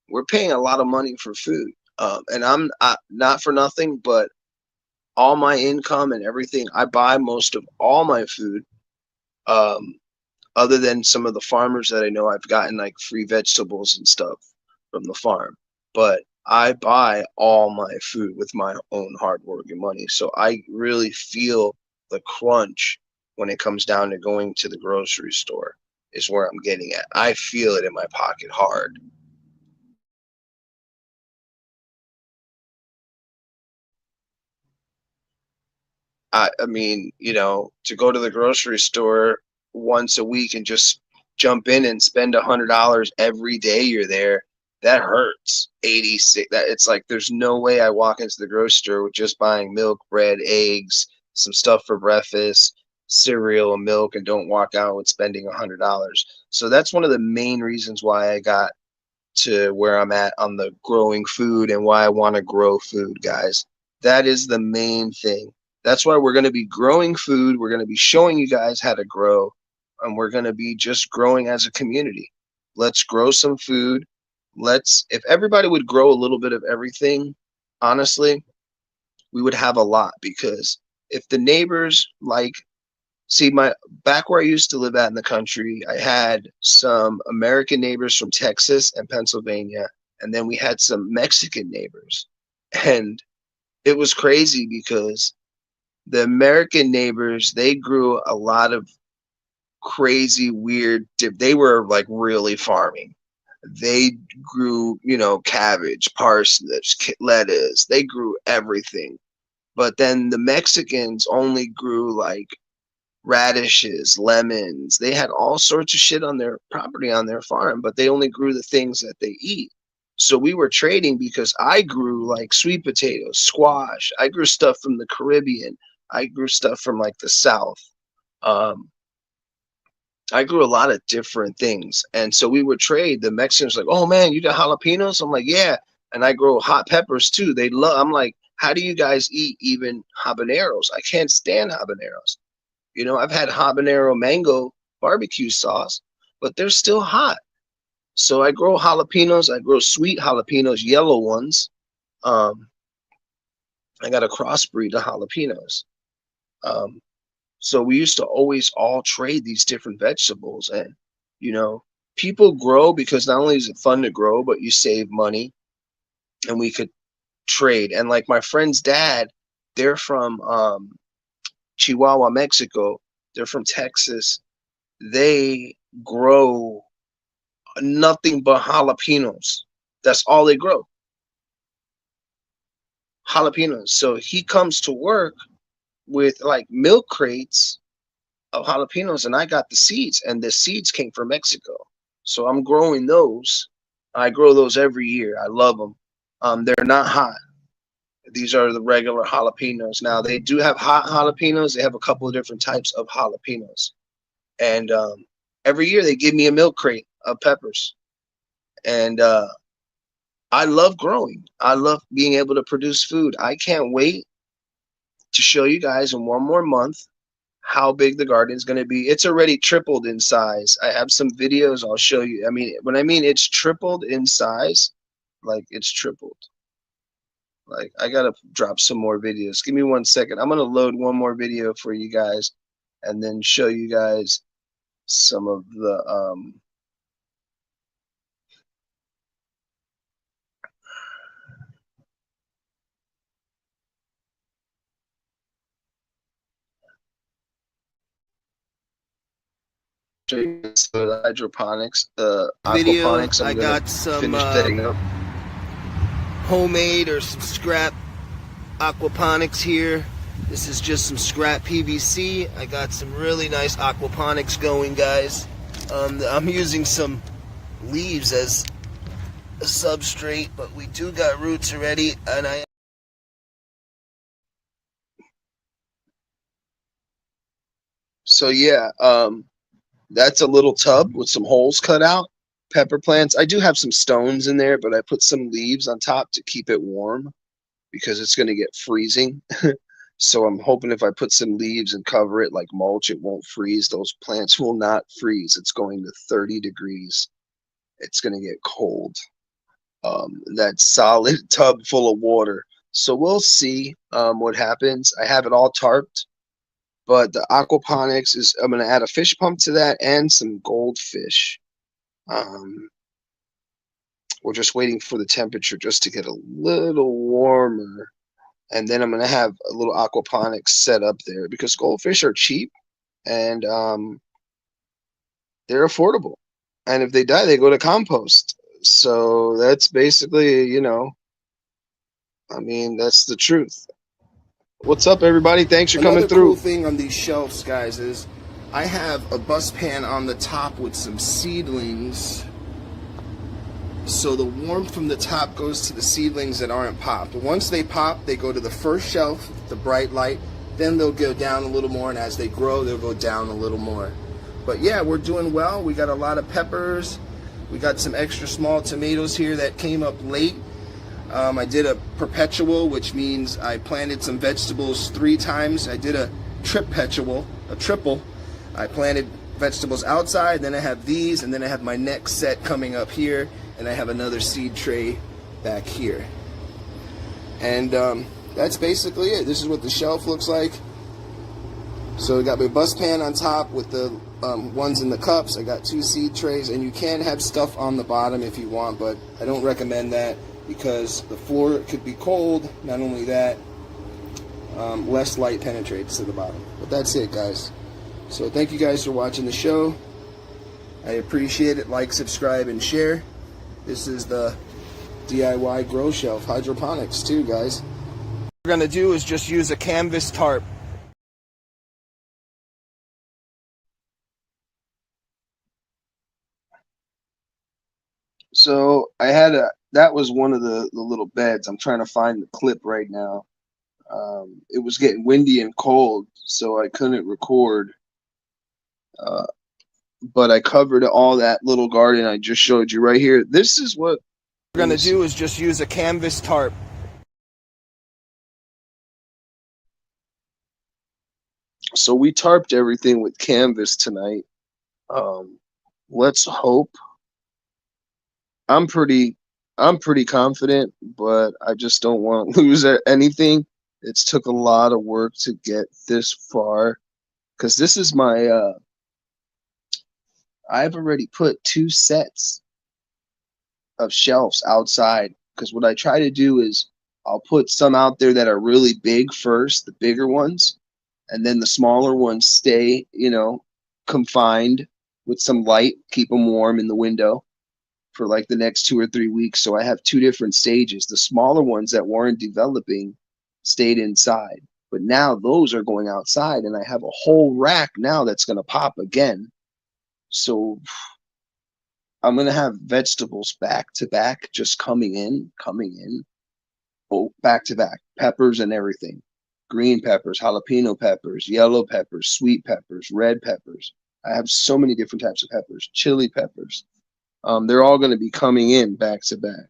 we're paying a lot of money for food. And I'm not for nothing, but all my income and everything, I buy most of all my food. Um, Other than some of the farmers that I know, I've gotten like free vegetables and stuff from the farm, but I buy all my food with my own hard work and money. So I really feel the crunch when it comes down to going to the grocery store is where I'm getting at. I feel it in my pocket hard. I mean, to go to the grocery store once a week and just jump in and spend $100 every day you're there, that hurts. 86. That it's like there's no way I walk into the grocery store with just buying milk, bread, eggs, some stuff for breakfast, cereal, and milk, and don't walk out with spending $100. So that's one of the main reasons why I got to where I'm at on the growing food and why I want to grow food, guys. That is the main thing. That's why we're going to be growing food. We're going to be showing you guys how to grow, and we're going to be just growing as a community. Let's grow some food. if everybody would grow a little bit of everything, honestly, we would have a lot. Because if the neighbors, like, see, my back where I used to live at in the country, I had some American neighbors from Texas and Pennsylvania, and then we had some Mexican neighbors. And it was crazy because the American neighbors, they grew a lot of crazy, weird, they were like really farming. They grew, cabbage, parsnips, lettuce. They grew everything. But then the Mexicans only grew like radishes, lemons. They had all sorts of shit on their property, on their farm, but they only grew the things that they eat. So we were trading because I grew like sweet potatoes, squash. I grew stuff from the Caribbean. I grew stuff from like the South. Um, I grew a lot of different things. And so we would trade. The Mexicans like, oh man, you got jalapenos? I'm like, yeah. And I grow hot peppers too. I'm like, how do you guys eat even habaneros? I can't stand habaneros. I've had habanero mango barbecue sauce, but they're still hot. So I grow jalapenos. I grow sweet jalapenos, yellow ones. Um, I got a crossbreed of jalapenos. Um, so we used to always all trade these different vegetables. And, you know, people grow because not only is it fun to grow, but you save money and we could trade. And like my friend's dad, they're from Chihuahua, Mexico. They're from Texas. They grow nothing but jalapenos. That's all they grow. Jalapenos. So he comes to work with like milk crates of jalapenos, and I got the seeds, and the seeds came from Mexico. So I'm growing those. I grow those every year. I love them. They're not hot. These are the regular jalapenos. Now they do have hot jalapenos. They have a couple of different types of jalapenos, and every year they give me a milk crate of peppers, and I love growing. I love being able to produce food. I can't wait to show you guys in one more month how big the garden is going to be. It's already tripled in size. I have some videos I'll show you. I mean, when I mean it's tripled in size, like it's tripled. Like I got to drop some more videos. Give me 1 second. I'm going to load one more video for you guys and then show you guys some of the hydroponics, Video, aquaponics. I I'm gonna got some finish setting up. homemade or some scrap aquaponics here. This is just some scrap PVC. I got some really nice aquaponics going, guys. I'm using some leaves as a substrate, but we do got roots already, and So yeah, that's a little tub with some holes cut out. Pepper plants. I do have some stones in there, but I put some leaves on top to keep it warm because it's going to get freezing. So I'm hoping if I put some leaves and cover it like mulch, it won't freeze. Those plants will not freeze. It's going to 30 degrees. It's going to get cold. That solid tub full of water. So we'll see what happens. I have it all tarped, but the aquaponics is, I'm going to add a fish pump to that and some goldfish. We're just waiting for the temperature just to get a little warmer. And then I'm going to have a little aquaponics set up there because goldfish are cheap and they're affordable. And if they die, they go to compost. So that's basically, I mean, that's the truth. What's up, everybody? Thanks for coming through. Another cool thing on these shelves, guys, is I have a bus pan on the top with some seedlings. So the warmth from the top goes to the seedlings that aren't popped. Once they pop, they go to the first shelf, the bright light. Then they'll go down a little more, and as they grow, they'll go down a little more. But yeah, we're doing well. We got a lot of peppers. We got some extra small tomatoes here that came up late. I did a perpetual, which means I planted some vegetables 3 times. I did a triple. I planted vegetables outside, then I have these, and then I have my next set coming up here. and I have another seed tray back here. And that's basically it. This is what the shelf looks like. So I got my bus pan on top with the ones in the cups. I got 2 seed trays, and you can have stuff on the bottom if you want, but I don't recommend that because the floor could be cold. Not only that, less light penetrates to the bottom. But that's it, guys. So thank you guys for watching the show. I appreciate it. Like, subscribe, and share. This is the DIY grow shelf hydroponics too, guys. What we're gonna do is just use a canvas tarp. So that was one of the little beds. I'm trying to find the clip right now. It was getting windy and cold, so I couldn't record. But I covered all that little garden I just showed you right here. This is what We're gonna do is just use a canvas tarp. So we tarped everything with canvas tonight. Let's hope. I'm pretty confident, but I just don't want to lose anything. It's took a lot of work to get this far, because this is my I've already put 2 sets of shelves outside, because what I try to do is I'll put some out there that are really big first, the bigger ones, and then the smaller ones stay, confined with some light, keep them warm in the window for like the next 2 or 3 weeks. So I have 2 different stages. The smaller ones that weren't developing stayed inside, but now those are going outside, and I have a whole rack now that's going to pop again. So I'm going to have vegetables back to back, just coming in, back to back, peppers and everything. Green peppers, jalapeno peppers, yellow peppers, sweet peppers, red peppers. I have so many different types of peppers, chili peppers. They're all going to be coming in back to back.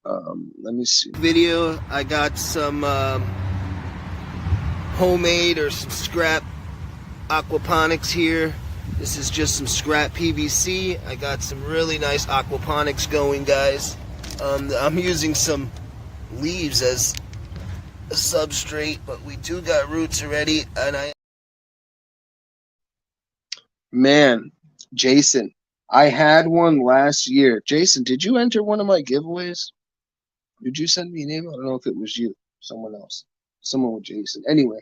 Let me see. Video, I got some homemade or some scrap aquaponics here. This is just some scrap PVC. I got some really nice aquaponics going, guys. I'm using some leaves as a substrate, but we do got roots already, and Man, Jason, I had one last year. Jason, did you enter one of my giveaways? Did you send me an email? I don't know if it was you, someone else, someone with Jason. Anyway,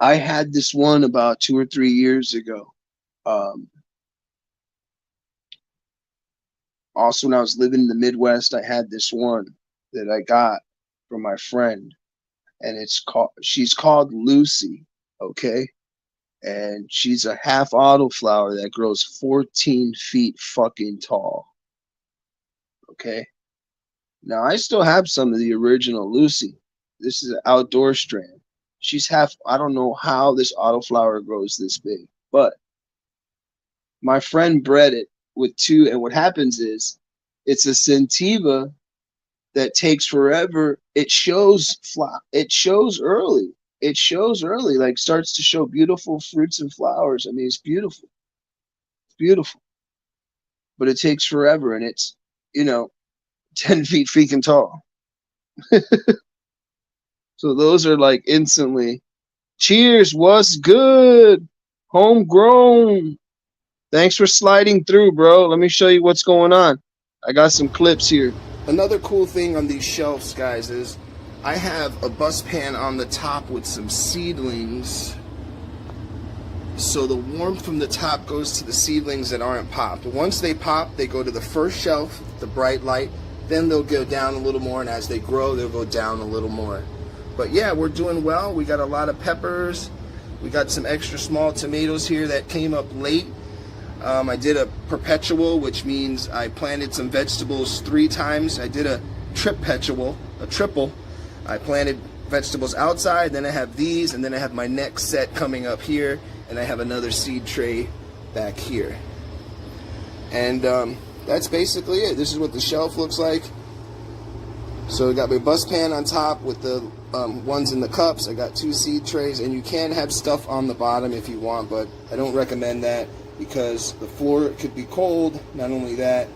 I had this one about 2 or 3 years ago. Also, when I was living in the Midwest, I had this one that I got from my friend, and she's called Lucy, okay? And she's a half autoflower that grows 14 feet fucking tall. Okay. Now I still have some of the original Lucy. This is an outdoor strand. She's I don't know how this autoflower grows this big, but my friend bred it with 2, and what happens is it's a sativa that takes forever. It shows early. It shows early, like starts to show beautiful fruits and flowers. I mean, it's beautiful. It's beautiful. But it takes forever, and it's, 10 feet freaking tall. So those are like instantly. Cheers, what's good? Homegrown. Thanks for sliding through, bro. Let me show you what's going on. I got some clips here. Another cool thing on these shelves, guys, is I have a bus pan on the top with some seedlings. So the warmth from the top goes to the seedlings that aren't popped. Once they pop, they go to the first shelf, the bright light. Then they'll go down a little more, and as they grow, they'll go down a little more. But yeah, we're doing well. We got a lot of peppers. We got some extra small tomatoes here that came up late. I did a perpetual, which means I planted some vegetables 3 times. I did a triple. I planted vegetables outside, then I have these, and then I have my next set coming up here, and I have another seed tray back here. And that's basically it. This is what the shelf looks like. So I got my bus pan on top with the ones in the cups. I got 2 seed trays, and you can have stuff on the bottom if you want, but I don't recommend that because the floor could be cold. Not only that,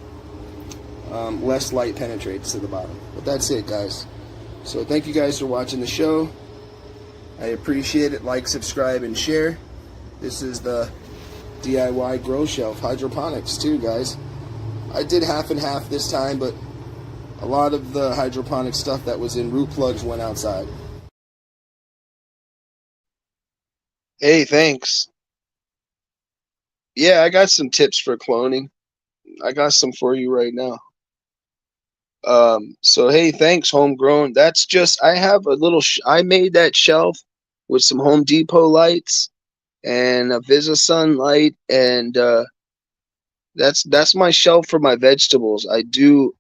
less light penetrates to the bottom. But that's it, guys. So thank you guys for watching the show. I appreciate it. Like, subscribe, and share. This is the DIY grow shelf hydroponics too, guys. I did half and half this time, but a lot of the hydroponic stuff that was in root plugs went outside. Hey, thanks. Yeah, I got some tips for cloning. I got some for you right now. So hey, thanks, homegrown. That's just I have a little. I made that shelf with some Home Depot lights and a VisiSun light, and that's my shelf for my vegetables. I do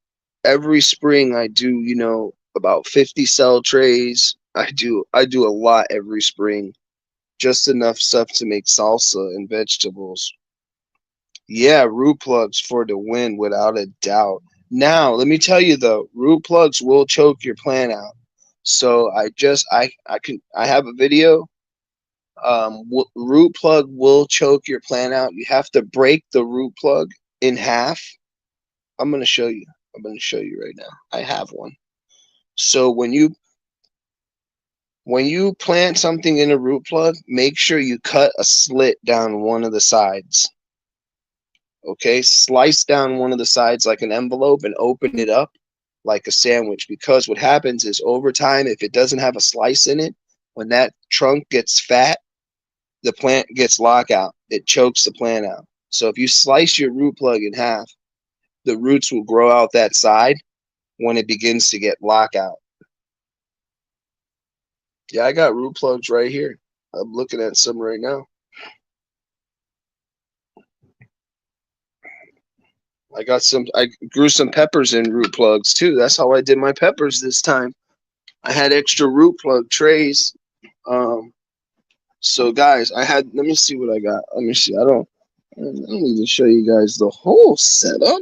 every spring. I do about 50 cell trays. I do a lot every spring, just enough stuff to make salsa and vegetables. Yeah, root plugs for the win, without a doubt. Now, let me tell you though, root plugs will choke your plant out. So I have a video. Root plug will choke your plant out. You have to break the root plug in half. I'm gonna show you. I'm gonna show you right now. I have one. So when you plant something in a root plug, make sure you cut a slit down one of the sides. Okay, slice down one of the sides like an envelope and open it up like a sandwich, because what happens is over time, if it doesn't have a slice in it, when that trunk gets fat, the plant gets lockout. It chokes the plant out. So if you slice your root plug in half, the roots will grow out that side when it begins to get lockout. Yeah, I got root plugs right here. I'm looking at some right now. I grew some peppers in root plugs too. That's how I did my peppers this time. I had extra root plug trays. Um, so guys, let me see what I got. Let me see. I don't need to show you guys the whole setup.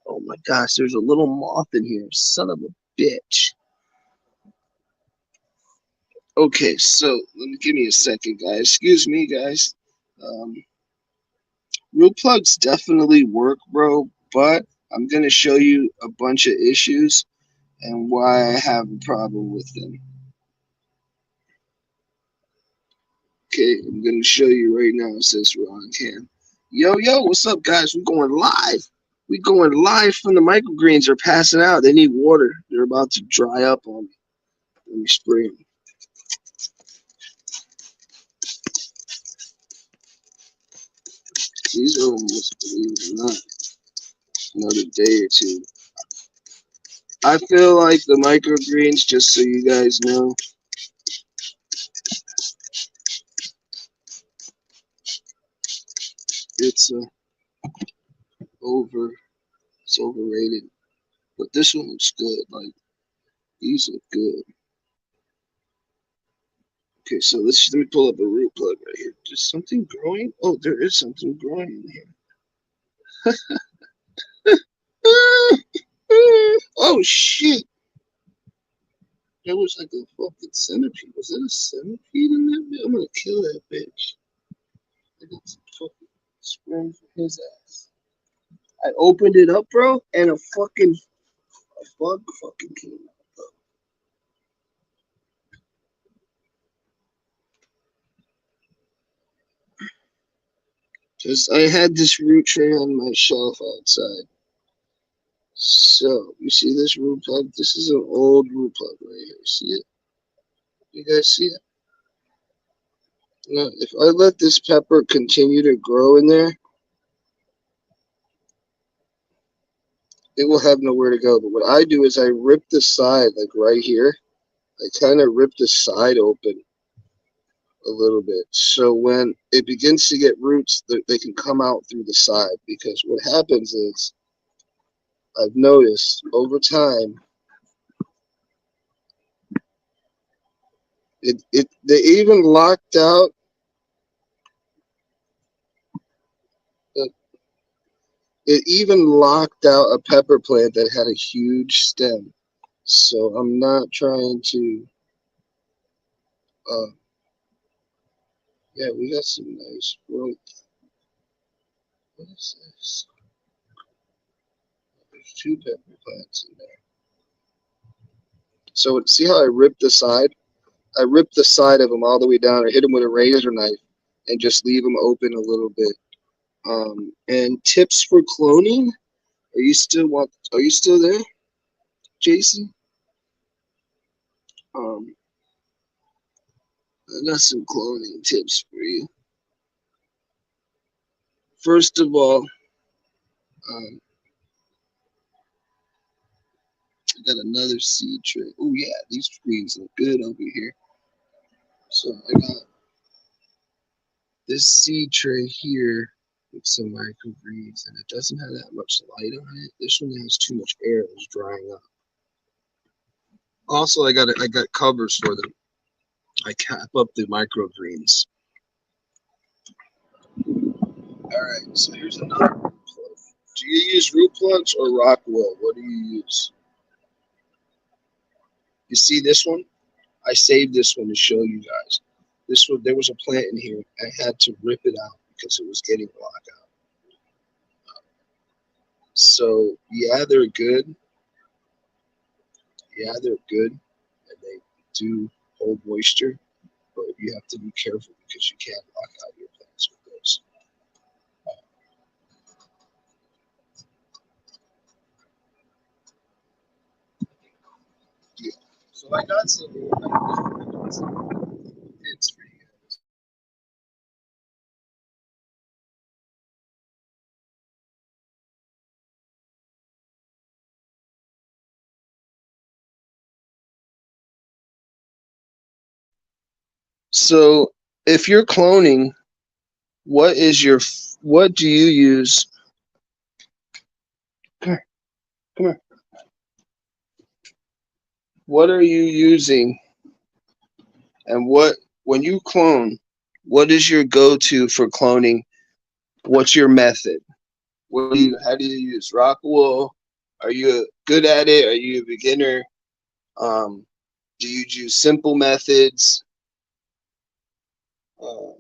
Oh my gosh, there's a little moth in here. Son of a bitch. Okay, so let me give me a second, guys. Excuse me, guys. Um, root plugs definitely work, bro, but I'm gonna show you a bunch of issues and why I have a problem with them. Okay, I'm gonna show you right now since we're on cam. Yo, what's up, guys? We're going live. We're going live from the microgreens. Are passing out. They need water. They're about to dry up on me. Let me spray them. These are almost, believe it or not, another day or two. I feel like the microgreens, just so you guys know, it's over. It's overrated. But this one looks good. Like these look good. Okay, so let me pull up a root plug right here. Is something growing? Oh, there is something growing in here. Oh shit! There was like a fucking centipede. Was that a centipede in that bitch? I'm gonna kill that bitch. I got some fucking sperm for his ass. I opened it up, bro, and a bug fucking came out, bro. Just I had this root tray on my shelf outside. So you see this root plug? This is an old root plug right here. See it? You guys see it? Now, if I let this pepper continue to grow in there, it will have nowhere to go. But what I do is I rip the side, like right here. I kind of rip the side open a little bit. So when it begins to get roots, they can come out through the side. Because what happens is, I've noticed over time, they even locked out. uh, It even locked out a pepper plant that had a huge stem. So I'm not trying to. Uh, yeah, we got some nice growth. What is this? There's two pepper plants in there. So see how I ripped the side? I ripped the side of them all the way down. I hit them with a razor knife and just leave them open a little bit. And tips for cloning? Are you still there, Jason? Um, I got some cloning tips for you. First of all, um, I got another seed tray. Oh yeah, these greens look good over here. So I got this seed tray here with some microgreens, and it doesn't have that much light on it. This one has too much air; it's drying up. Also, I got covers for them. I cap up the microgreens. All right, so here's another root plug. Do you use root plugs or rock wool? What do you use? You see this one? I saved this one to show you guys. This one, there was a plant in here. I had to rip it out because it was getting blocked out. So yeah, they're good. Yeah, they're good, and they do hold moisture, but you have to be careful because you can't block out your plants with those. Yeah. So I got some tips for you. So if you're cloning, what is your what do you use? Come here, come here. What are you using, and what when you clone? What is your go-to for cloning? What's your method? How do you use rock wool? Are you good at it? Are you a beginner? Um, do you use simple methods? Um,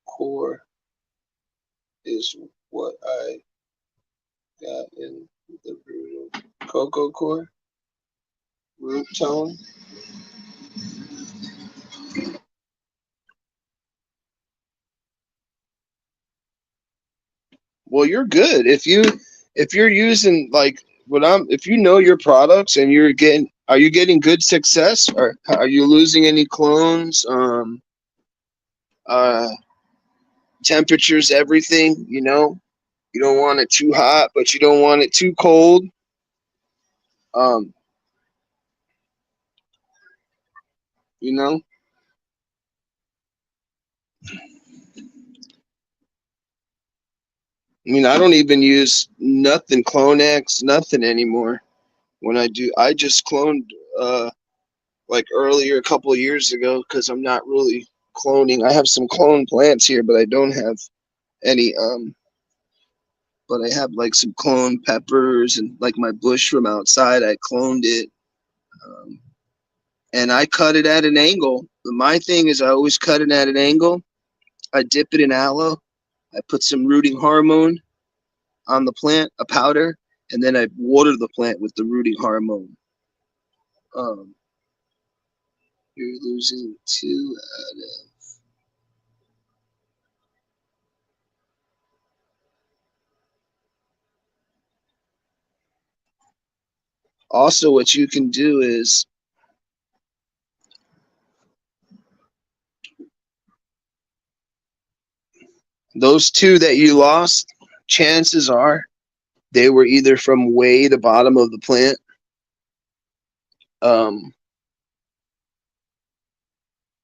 core is what I got in the root of cocoa core, root tone. Well, you're good if you're using like what I'm if you know your products and you're getting are you getting good success or are you losing any clones? Uh, temperatures, everything. You don't want it too hot, but you don't want it too cold. Um, you know. I mean, I don't even use nothing Clonex, nothing anymore. When I do, I just cloned like earlier a couple of years ago because I'm not really cloning. I have some clone plants here, but I don't have any. But I have like some clone peppers and like my bush from outside. I cloned it, um, and I cut it at an angle. But my thing is, I always cut it at an angle. I dip it in aloe. I put some rooting hormone on the plant, a powder, and then I water the plant with the rooting hormone. Um, you're losing two out of. Also, what you can do is those two that you lost, chances are they were either from way the bottom of the plant. Um,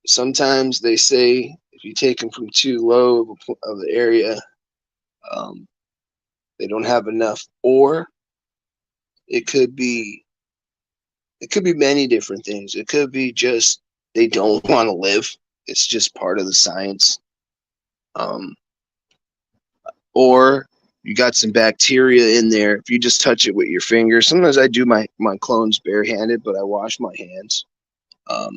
sometimes they say if you take them from too low of the area, um, they don't have enough, or it could be it could be many different things. It could be just they don't want to live. It's just part of the science. Um, or You got some bacteria in there. If you just touch it with your fingers, sometimes I do my clones barehanded, but I wash my hands. I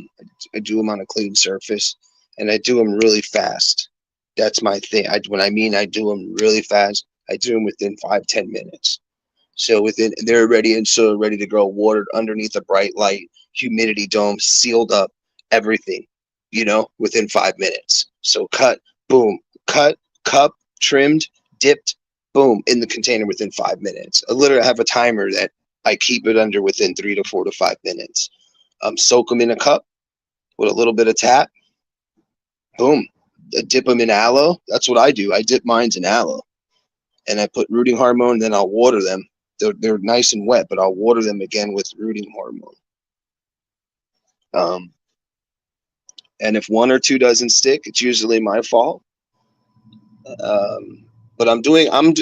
do them on a clean surface, and I do them really fast. That's my thing. When I mean I do them really fast, I do them within 5-10 minutes. So within they're ready and so ready to go, watered underneath a bright light, humidity dome, sealed up, everything, within 5 minutes. So boom, cut, cup, trimmed, dipped, boom, in the container within 5 minutes. I literally have a timer that I keep it under within 3 to 4 to 5 minutes. Soak them in a cup with a little bit of tap. Boom. Dip them in aloe. That's what I do. I dip mines in aloe, and I put rooting hormone. Then I'll water them. They're nice and wet, but I'll water them again with rooting hormone. And if one or two doesn't stick, it's usually my fault. But I'm doing a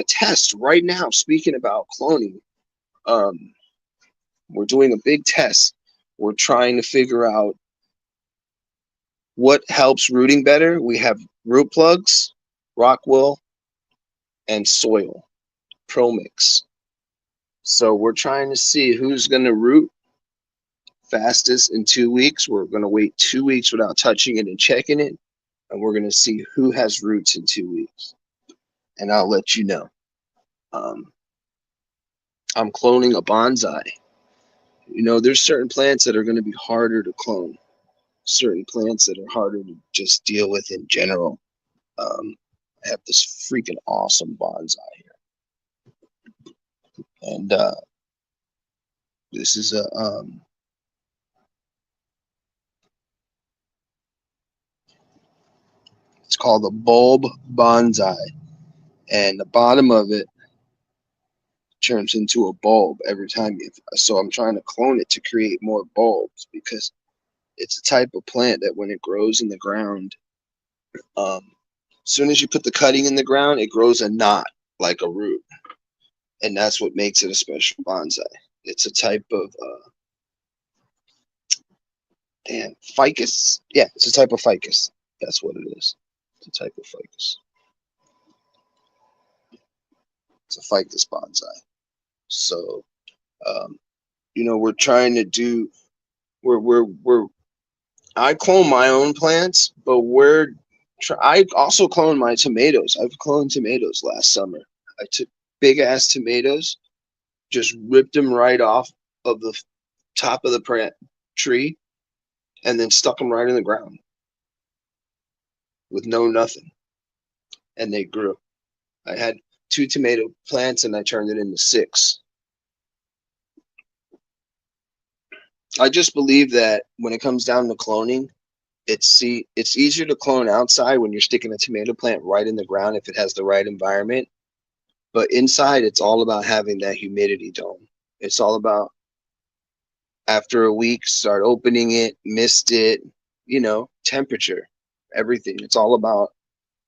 test right now. Speaking about cloning, we're doing a big test. We're trying to figure out what helps rooting better. We have root plugs, rockwool, and soil pro mix. So we're trying to see who's going to root fastest in 2 weeks. We're going to wait 2 weeks without touching it and checking it, and we're going to see who has roots in 2 weeks. And I'll let you know. I'm cloning a bonsai. There's certain plants that are going to be harder to clone, certain plants that are harder to just deal with in general. I have this freaking awesome bonsai here, and this is it's called a bulb bonsai, and the bottom of it turns into a bulb every time so I'm trying to clone it to create more bulbs, because it's a type of plant that when it grows in the ground, as soon as you put the cutting in the ground, it grows a knot like a root, and that's what makes it a special bonsai. It's a type of ficus. Yeah, it's a type of ficus. That's what it is. It's a type of ficus. It's a ficus bonsai. So, we're trying to do. I clone my own plants, but I also clone my tomatoes. I've cloned tomatoes last summer. I took big ass tomatoes, just ripped them right off of the top of the tree, and then stuck them right in the ground with nothing, and they grew. I had 2 tomato plants, and I turned it into 6. I just believe that when it comes down to cloning, it's easier to clone outside when you're sticking a tomato plant right in the ground if it has the right environment. But inside, it's all about having that humidity dome. It's all about, after a week, start opening it, mist it, temperature, everything. It's all about,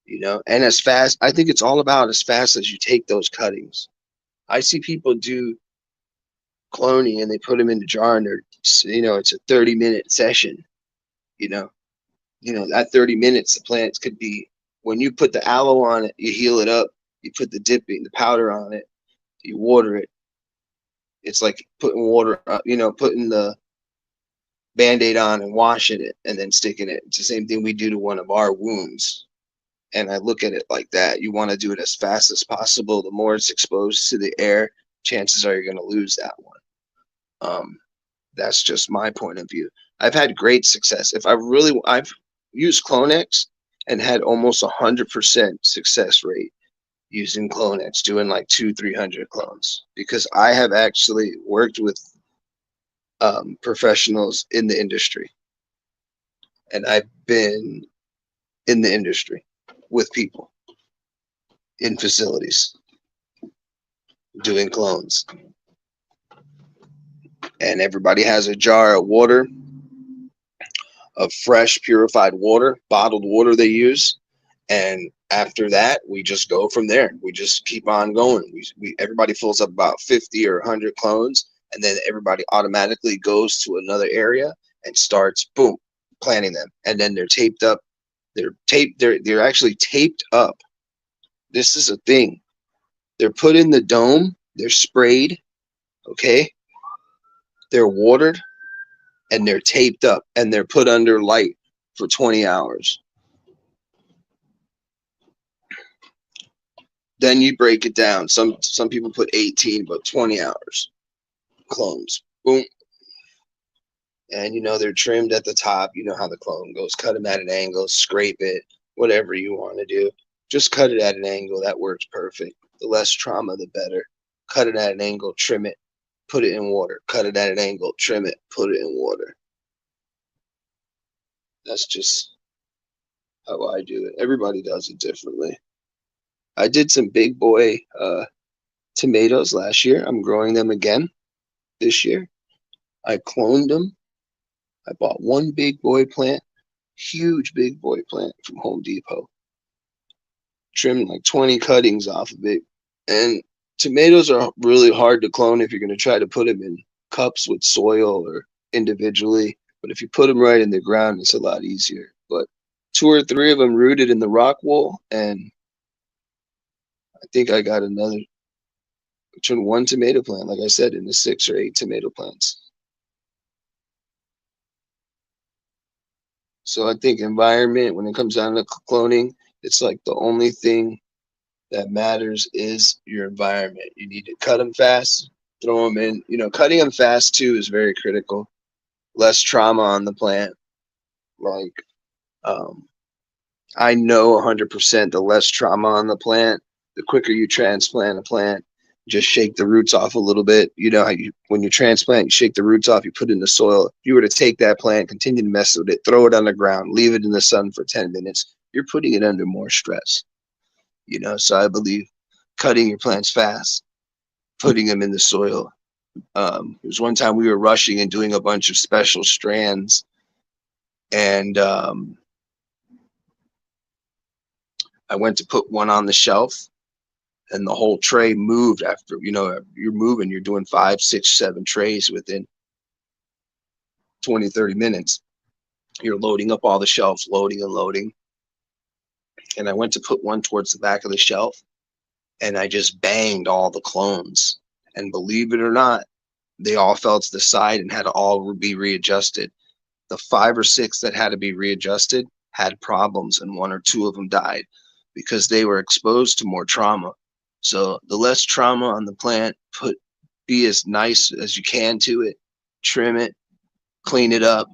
and as fast. I think it's all about as fast as you take those cuttings. I see people do cloning and they put them in the jar, and it's a 30-minute session. That 30 minutes, the plants could be, when you put the aloe on it, you heal it up. You put the powder on it, you water it. It's like putting water, putting the Band-Aid on and washing it and then sticking it. It's the same thing we do to one of our wounds. And I look at it like that. You want to do it as fast as possible. The more it's exposed to the air, chances are you're going to lose that one. That's just my point of view. I've had great success. I've used Clonex and had almost 100% success rate using Clonex, doing like 200-300 clones, because I have actually worked with professionals in the industry, and I've been in the industry with people in facilities doing clones, and everybody has a jar of water, of fresh purified water, bottled water they use, and after that we just go from there. We just keep on going. Everybody fills up about 50 or 100 clones, and then everybody automatically goes to another area and starts planting them, and then they're taped up. They're actually taped up This is a thing. They're put in the dome, they're sprayed, okay? They're watered, and they're taped up, and they're put under light for 20 hours. Then you break it down. Some people put 18, but 20 hours. Clones. Boom. And they're trimmed at the top. You know how the clone goes. Cut them at an angle, scrape it, whatever you want to do. Just cut it at an angle. That works perfect. The less trauma, the better. Cut it at an angle, trim it, put it in water. Cut it at an angle, trim it, put it in water. That's just how I do it. Everybody does it differently. I did some big boy tomatoes last year. I'm growing them again this year. I cloned them. I bought one big boy plant, huge big boy plant from Home Depot. Trimmed like 20 cuttings off of it. And tomatoes are really hard to clone if you're going to try to put them in cups with soil or individually. But if you put them right in the ground, it's a lot easier. But 2 or 3 of them rooted in the rock wool, and I think I got another. I turned 1 tomato plant, like I said, into 6 or 8 tomato plants. So I think environment, when it comes down to cloning, it's like the only thing that matters is your environment. You need to cut them fast, throw them in. Cutting them fast too is very critical. Less trauma on the plant. Like, I know 100% the less trauma on the plant, the quicker you transplant a plant. Just shake the roots off a little bit. You know how when you transplant, you shake the roots off, you put it in the soil. If you were to take that plant, continue to mess with it, throw it on the ground, leave it in the sun for 10 minutes, you're putting it under more stress. So I believe cutting your plants fast, putting them in the soil. There was one time we were rushing and doing a bunch of special strands, and I went to put one on the shelf, and the whole tray moved after, you're moving, you're doing 5, 6, 7 trays within 20, 30 minutes. You're loading up all the shelves, loading and loading. And I went to put one towards the back of the shelf, and I just banged all the clones. And believe it or not, they all fell to the side and had to all be readjusted. The 5 or 6 that had to be readjusted had problems, and 1 or 2 of them died because they were exposed to more trauma. So the less trauma on the plant, be as nice as you can to it, trim it, clean it up,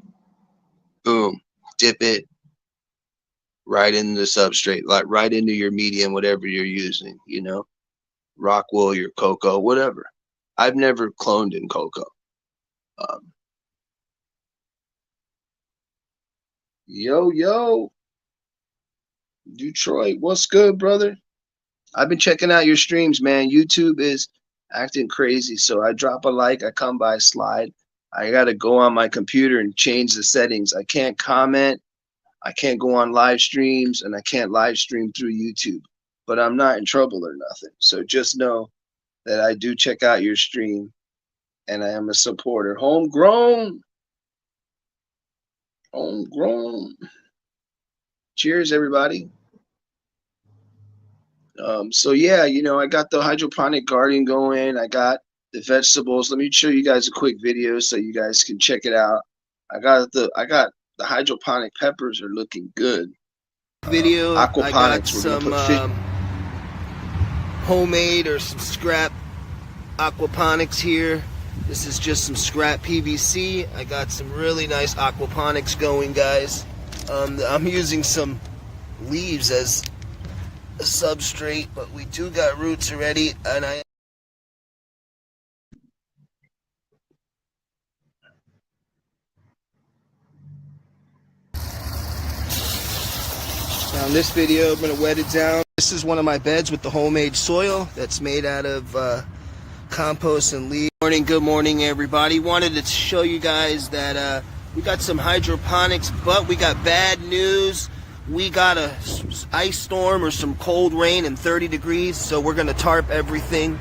boom, dip it right into the substrate, like right into your medium, whatever you're using, rock wool, your cocoa, whatever. I've never cloned in cocoa. Yo, Detroit, what's good, brother? I've been checking out your streams, man. YouTube is acting crazy, so I drop a like, I come by, slide. I got to go on my computer and change the settings. I can't comment, I can't go on live streams, and I can't live stream through YouTube. But I'm not in trouble or nothing. So just know that I do check out your stream, and I am a supporter. Homegrown. Homegrown. Cheers, everybody. So yeah, I got the hydroponic garden going. I got the vegetables. Let me show you guys a quick video so you guys can check it out. I got the hydroponic peppers are looking good. Video, I got Aquaponics. We're gonna some put fish. homemade or some scrap aquaponics here. This is just some scrap PVC. I got some really nice aquaponics going, guys. I'm using some leaves as a substrate, but we do got roots already, and I now in this video I'm going to wet it down. This is one of my beds with the homemade soil that's made out of compost and leaves. Good morning everybody. Wanted to show you guys that we got some hydroponics, but we got bad news. We got a ice storm or some cold rain and 30 degrees, so we're going to tarp everything.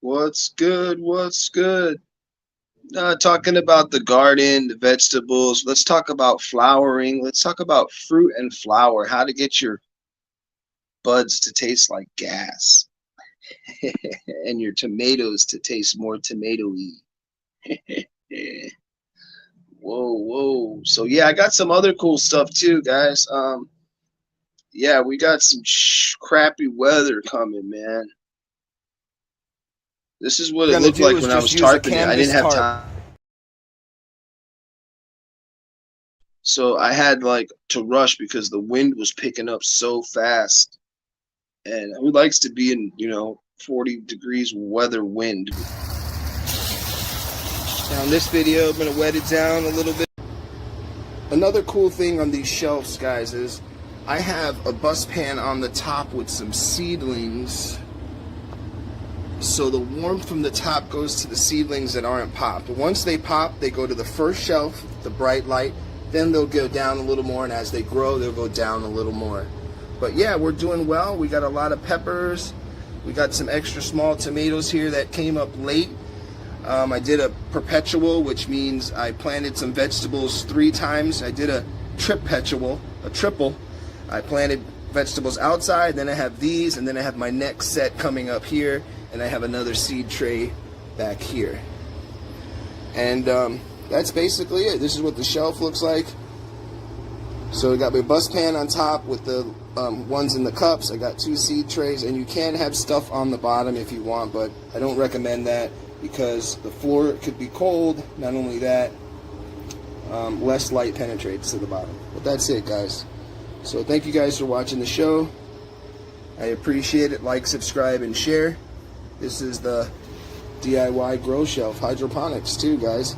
What's good? What's good? Talking about the garden, the vegetables. Let's talk about flowering. Let's talk about fruit and flower. How to get your buds to taste like gas, and your tomatoes to taste more tomatoey. Whoa, whoa. So yeah, I got some other cool stuff too, guys. Yeah, we got some crappy weather coming, man. This is what What it we're gonna looked do like is when I just was use a tarping it. I canvas didn't have tarp. time. So I had like to rush because the wind was picking up so fast. And who likes to be in, 40 degrees weather wind? Now in this video, I'm gonna wet it down a little bit. Another cool thing on these shelves, guys, is I have a bus pan on the top with some seedlings. So the warmth from the top goes to the seedlings that aren't popped. Once they pop, they go to the first shelf, the bright light. Then they'll go down a little more, and as they grow, they'll go down a little more. But yeah, we're doing well. We got a lot of peppers. We got some extra small tomatoes here that came up late. I did a perpetual, which means I planted some vegetables 3 times. I did a tripetual, a triple. I planted vegetables outside, then I have these, and then I have my next set coming up here, and I have another seed tray back here. And that's basically it. This is what the shelf looks like. So I got my bus pan on top with the ones in the cups. I got 2 seed trays, and you can have stuff on the bottom if you want, but I don't recommend that because the floor could be cold. Not only that, less light penetrates to the bottom. But that's it, guys. So thank you guys for watching the show. I appreciate it. Like, subscribe, and share. This is the DIY grow shelf hydroponics too, guys.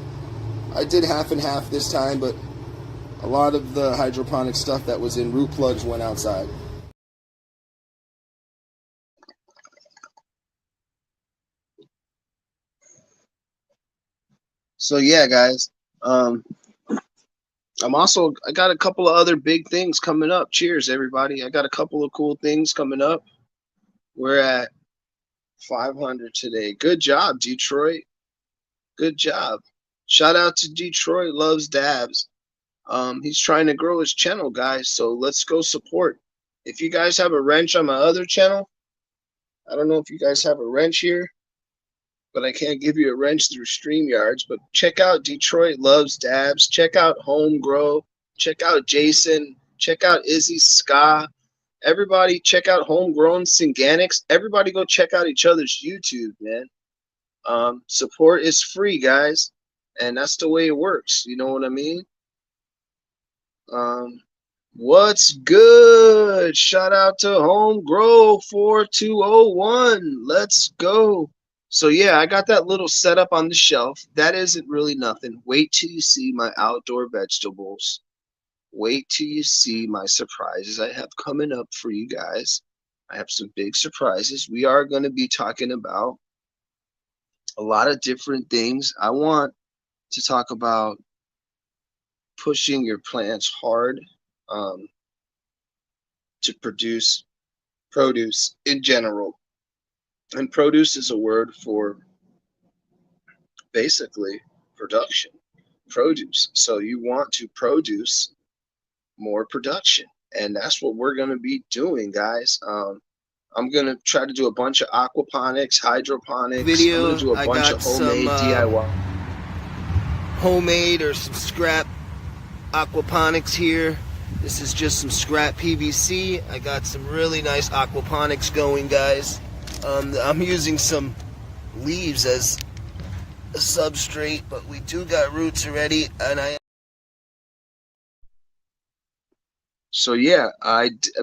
I did half and half this time, but a lot of the hydroponic stuff that was in root plugs went outside. So yeah, guys. Um, I got a couple of other big things coming up. Cheers, everybody. I got a couple of cool things coming up. We're at 500 today. Good job, Detroit. Good job. Shout out to Detroit Loves Dabs. He's trying to grow his channel, guys. So let's go support. If you guys have a wrench on my other channel, I don't know if you guys have a wrench here, but I can't give you a wrench through StreamYards. But check out Detroit Loves Dabs. Check out Home Grow. Check out Jason. Check out Izzy Ska. Everybody check out Homegrown Synganics. Everybody go check out each other's YouTube, man. Support is free, guys. And that's the way it works. You know what I mean? Um, what's good? Shout out to Home Grow 4201. Let's go. So yeah, I got that little setup on the shelf. That isn't really nothing. Wait till you see my outdoor vegetables. Wait till you see my surprises I have coming up for you guys. I have some big surprises. We are going to be talking about a lot of different things. I want to talk about pushing your plants hard um, to produce produce in general. And produce is a word for basically production, produce. So you want to produce more production. And that's what we're going to be doing, guys. I'm going to try to do a bunch of aquaponics, hydroponics. I'm going Video, to do a I bunch got of some homemade DIY. homemade or some scrap aquaponics here. This is just some scrap PVC. I got some really nice aquaponics going, guys. I'm using some leaves as a substrate, but we do got roots already, and I So yeah,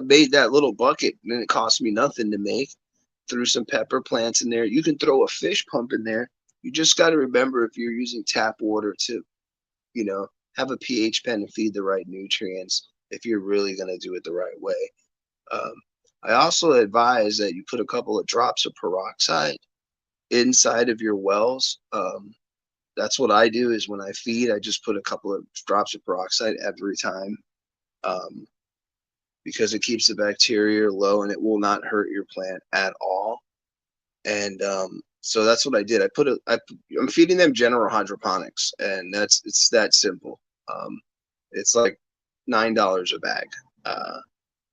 made that little bucket, and it cost me nothing to make. Threw some pepper plants in there. You can throw a fish pump in there. You just got to remember if you're using tap water to, have a pH pen and feed the right nutrients if you're really going to do it the right way. Um, I also advise that you put a couple of drops of peroxide inside of your wells. That's what I do is when I feed, I just put a couple of drops of peroxide every time. Um, because it keeps the bacteria low and it will not hurt your plant at all. And So that's what I did. I'm feeding them general hydroponics, and it's that simple. It's like $9 a bag, uh,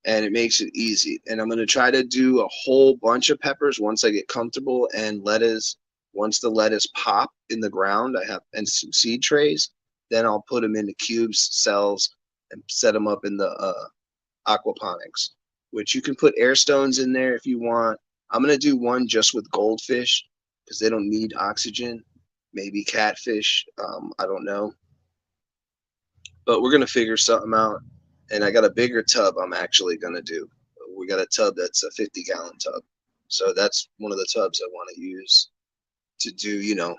and it makes it easy. And I'm gonna try to do a whole bunch of peppers once I get comfortable, and lettuce. Once the lettuce pop in the ground, I have and some seed trays. Then I'll put them into cubes, cells, and set them up in the aquaponics, which you can put air stones in there if you want. I'm gonna do one just with goldfish because they don't need oxygen. Maybe catfish. I don't know, but we're gonna figure something out. And I got a bigger tub. I'm actually gonna do. We got a tub that's a 50-gallon tub, so that's one of the tubs I want to use to do,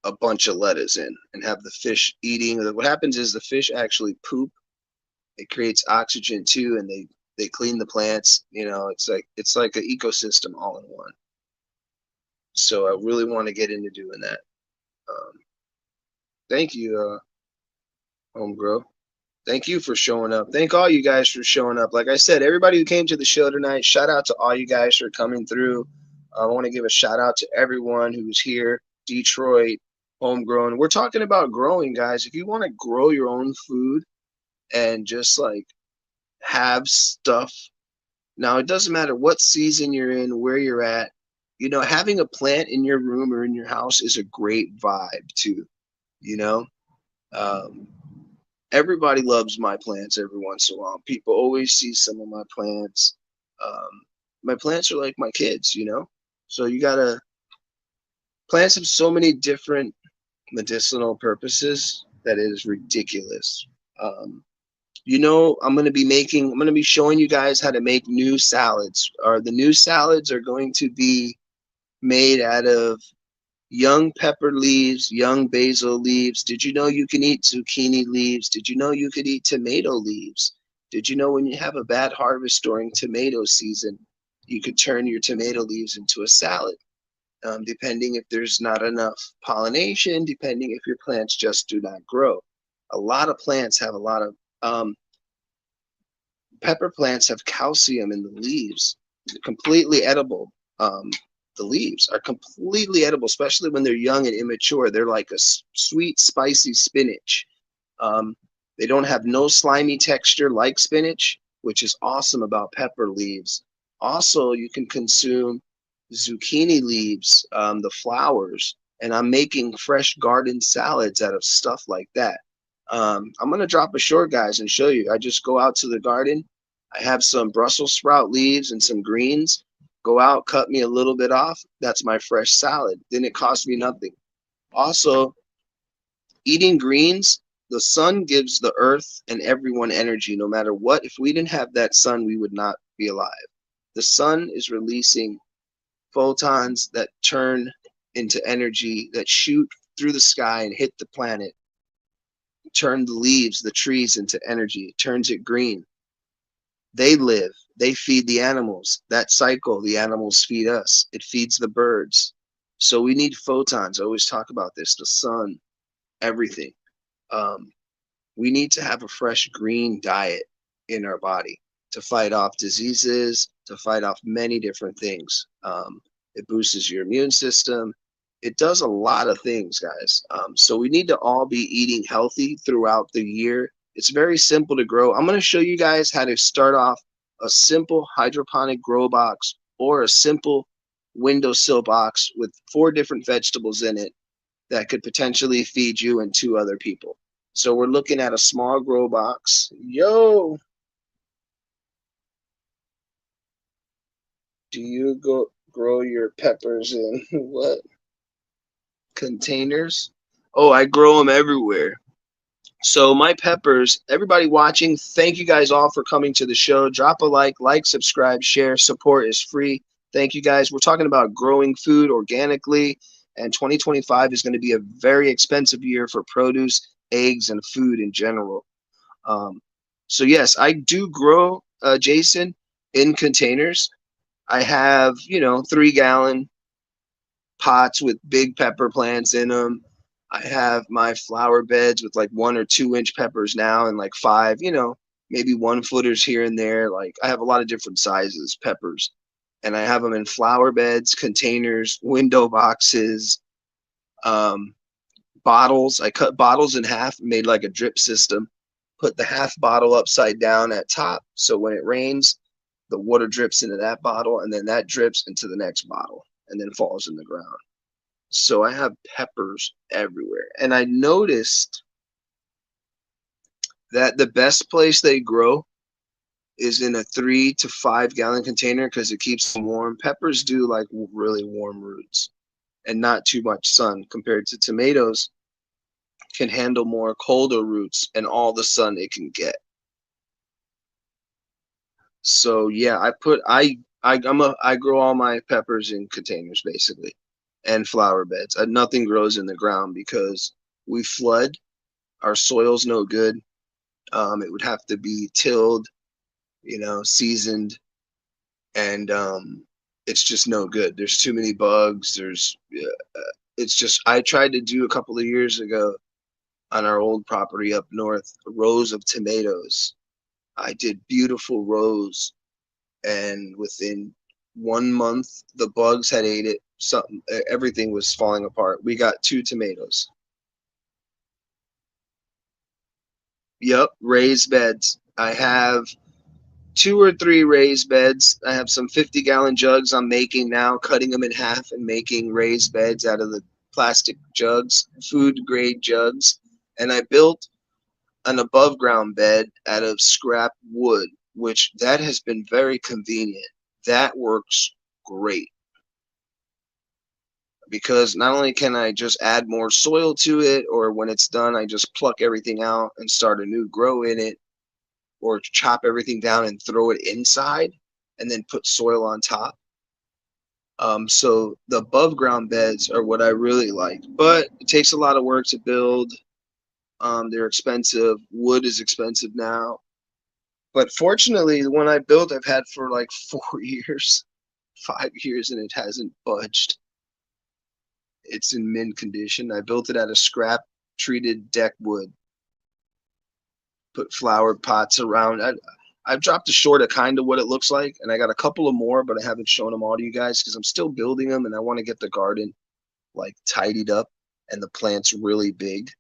a bunch of lettuce in and have the fish eating. What happens is the fish actually poop. It creates oxygen too, and they clean the plants. It's like an ecosystem all in one. So I really want to get into doing that. Um, Thank you, Homegrow. Thank you for showing up. Thank all you guys for showing up. Like I said, everybody who came to the show tonight, shout out to all you guys for coming through. I want to give a shout out to everyone who's here, Detroit, homegrown. We're talking about growing, guys. If you want to grow your own food and just like have stuff, now it doesn't matter what season you're in, where you're at. Having a plant in your room or in your house is a great vibe too. You know, um, everybody loves my plants every once in a while. People always see some of my plants. Um, my plants are like my kids. So you gotta plants have so many different medicinal purposes that it is ridiculous. Um, I'm gonna be showing you guys how to make new salads. Or the new salads are going to be made out of young pepper leaves, young basil leaves. Did you know you can eat zucchini leaves? Did you know you could eat tomato leaves? Did you know when you have a bad harvest during tomato season, you could turn your tomato leaves into a salad? Depending if there's not enough pollination, depending if your plants just do not grow. A lot of plants have a lot of pepper plants have calcium in the leaves, completely edible. Um, the leaves are completely edible, especially when they're young and immature. They're like a sweet, spicy spinach. Um, they don't have no slimy texture like spinach, which is awesome about pepper leaves. Also, you can consume zucchini leaves, the flowers, and I'm making fresh garden salads out of stuff like that. I'm gonna drop a short, guys, and show you. I just go out to the garden. I have some Brussels sprout leaves and some greens. Go out, cut me a little bit off. That's my fresh salad. Then it costs me nothing. Also, eating greens, the sun gives the earth and everyone energy no matter what. If we didn't have that sun, we would not be alive. The sun is releasing photons that turn into energy that shoot through the sky and hit the planet, turn the leaves, the trees into energy, it turns it green. They live, they feed the animals. That cycle, the animals feed us, it feeds the birds. So we need photons. I always talk about this, the sun, everything. Um, we need to have a fresh green diet in our body to fight off diseases, to fight off many different things. It boosts your immune system. It does a lot of things, guys. So we need to all be eating healthy throughout the year. It's very simple to grow. I'm going to show you guys how to start off a simple hydroponic grow box or a simple windowsill box with 4 different vegetables in it that could potentially feed you and 2 other people. So we're looking at a small grow box. Yo, do you go grow your peppers in what containers? Oh, I grow them everywhere. So my peppers, everybody watching, thank you guys all for coming to the show. Drop a like, subscribe, share. Support is free. Thank you guys. We're talking about growing food organically, and 2025 is going to be a very expensive year for produce, eggs, and food in general. Um, so yes, I do grow, Jason, in containers. I have, 3-gallon pots with big pepper plants in them. I have my flower beds with like 1 or 2 inch peppers now, and like 5, maybe 1 footers here and there. Like I have a lot of different sizes peppers, and I have them in flower beds, containers, window boxes, um, bottles. I cut bottles in half, made like a drip system, put the half bottle upside down at top. So when it rains, the water drips into that bottle, and then that drips into the next bottle and then falls in the ground. So I have peppers everywhere. And I noticed that the best place they grow is in a 3 to 5 gallon container because it keeps them warm. Peppers do like really warm roots and not too much sun compared to tomatoes can handle more colder roots and all the sun it can get. So yeah, I grow all my peppers in containers basically and flower beds. Nothing grows in the ground because we flood. Our soil's no good. It would have to be tilled, seasoned, and it's just no good. There's too many bugs. It's just I tried to do a couple of years ago on our old property up north, rows of tomatoes. I did beautiful rows, and within 1 month, the bugs had ate it. Something, everything was falling apart. We got 2 tomatoes. Yep, raised beds. I have 2 or 3 raised beds. I have some 50-gallon jugs I'm making now, cutting them in half and making raised beds out of the plastic jugs, food grade jugs. And I built an above ground bed out of scrap wood, which that has been very convenient. That works great because not only can I just add more soil to it, or when it's done, I just pluck everything out and start a new grow in it, or chop everything down and throw it inside and then put soil on top. So the above ground beds are what I really like, but it takes a lot of work to build. They're expensive. Wood is expensive now. But fortunately, the one I built, I've had for like 4 years, 5 years, and it hasn't budged. It's in mint condition. I built it out of scrap treated deck wood. Put flower pots around. I've dropped a short of kind of what it looks like, and I got a couple of more, but I haven't shown them all to you guys because I'm still building them, and I want to get the garden like tidied up and the plants really big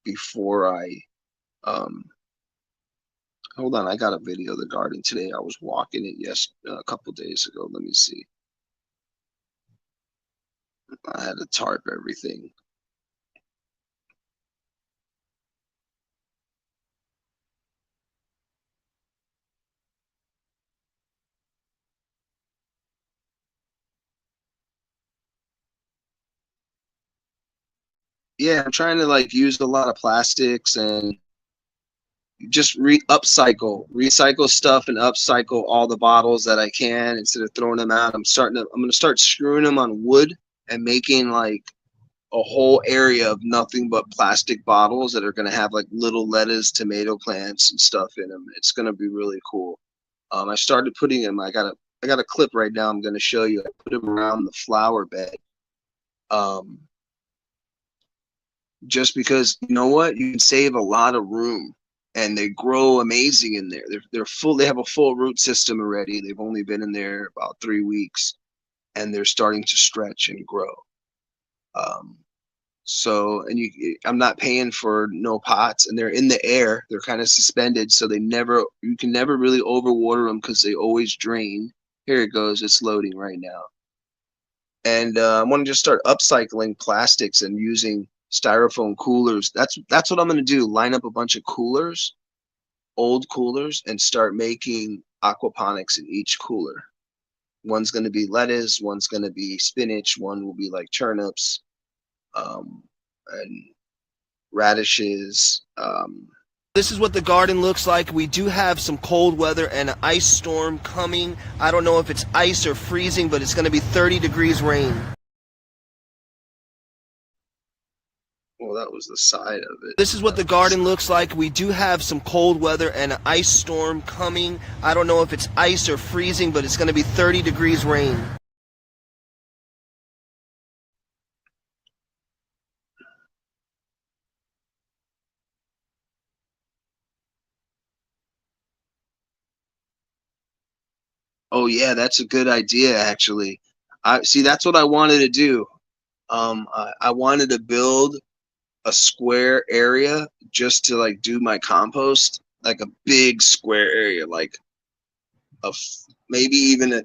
before I um hold on. I got a video of the garden today. I was walking it a couple days ago. Let me see. I had to tarp everything. Yeah, I'm trying to like use a lot of plastics and just recycle stuff and upcycle all the bottles that I can instead of throwing them out. I'm gonna start screwing them on wood and making like a whole area of nothing but plastic bottles that are gonna have like little lettuce, tomato plants and stuff in them. It's gonna be really cool. I started putting them. I got a clip right now. I'm gonna show you. I put them around the flower bed. Um, just because you know what, you can save a lot of room and they grow amazing in there. They're full. They have a full root system already. They've only been in there about 3 weeks, and they're starting to stretch and grow. Um, so, and I'm not paying for no pots, and they're in the air. They're kind of suspended, so you can never really overwater them because they always drain. Here it goes. It's loading right now. And I want to just start upcycling plastics and using styrofoam coolers. That's what I'm going to do. Line up a bunch of coolers, old coolers, and start making aquaponics in each cooler. One's going to be lettuce, one's going to be spinach, one will be like turnips, and radishes. This is what the garden looks like. We do have some cold weather and an ice storm coming. I don't know if it's ice or freezing, but it's going to be 30 degrees rain. Well, that was the side of it. This is what the garden looks like. We do have some cold weather and an ice storm coming. I don't know if it's ice or freezing, but it's going to be 30 degrees rain. Oh yeah, that's a good idea actually. I see that's what I wanted to do. I wanted to build a square area just to like do my compost, like a big square area, like a maybe even a,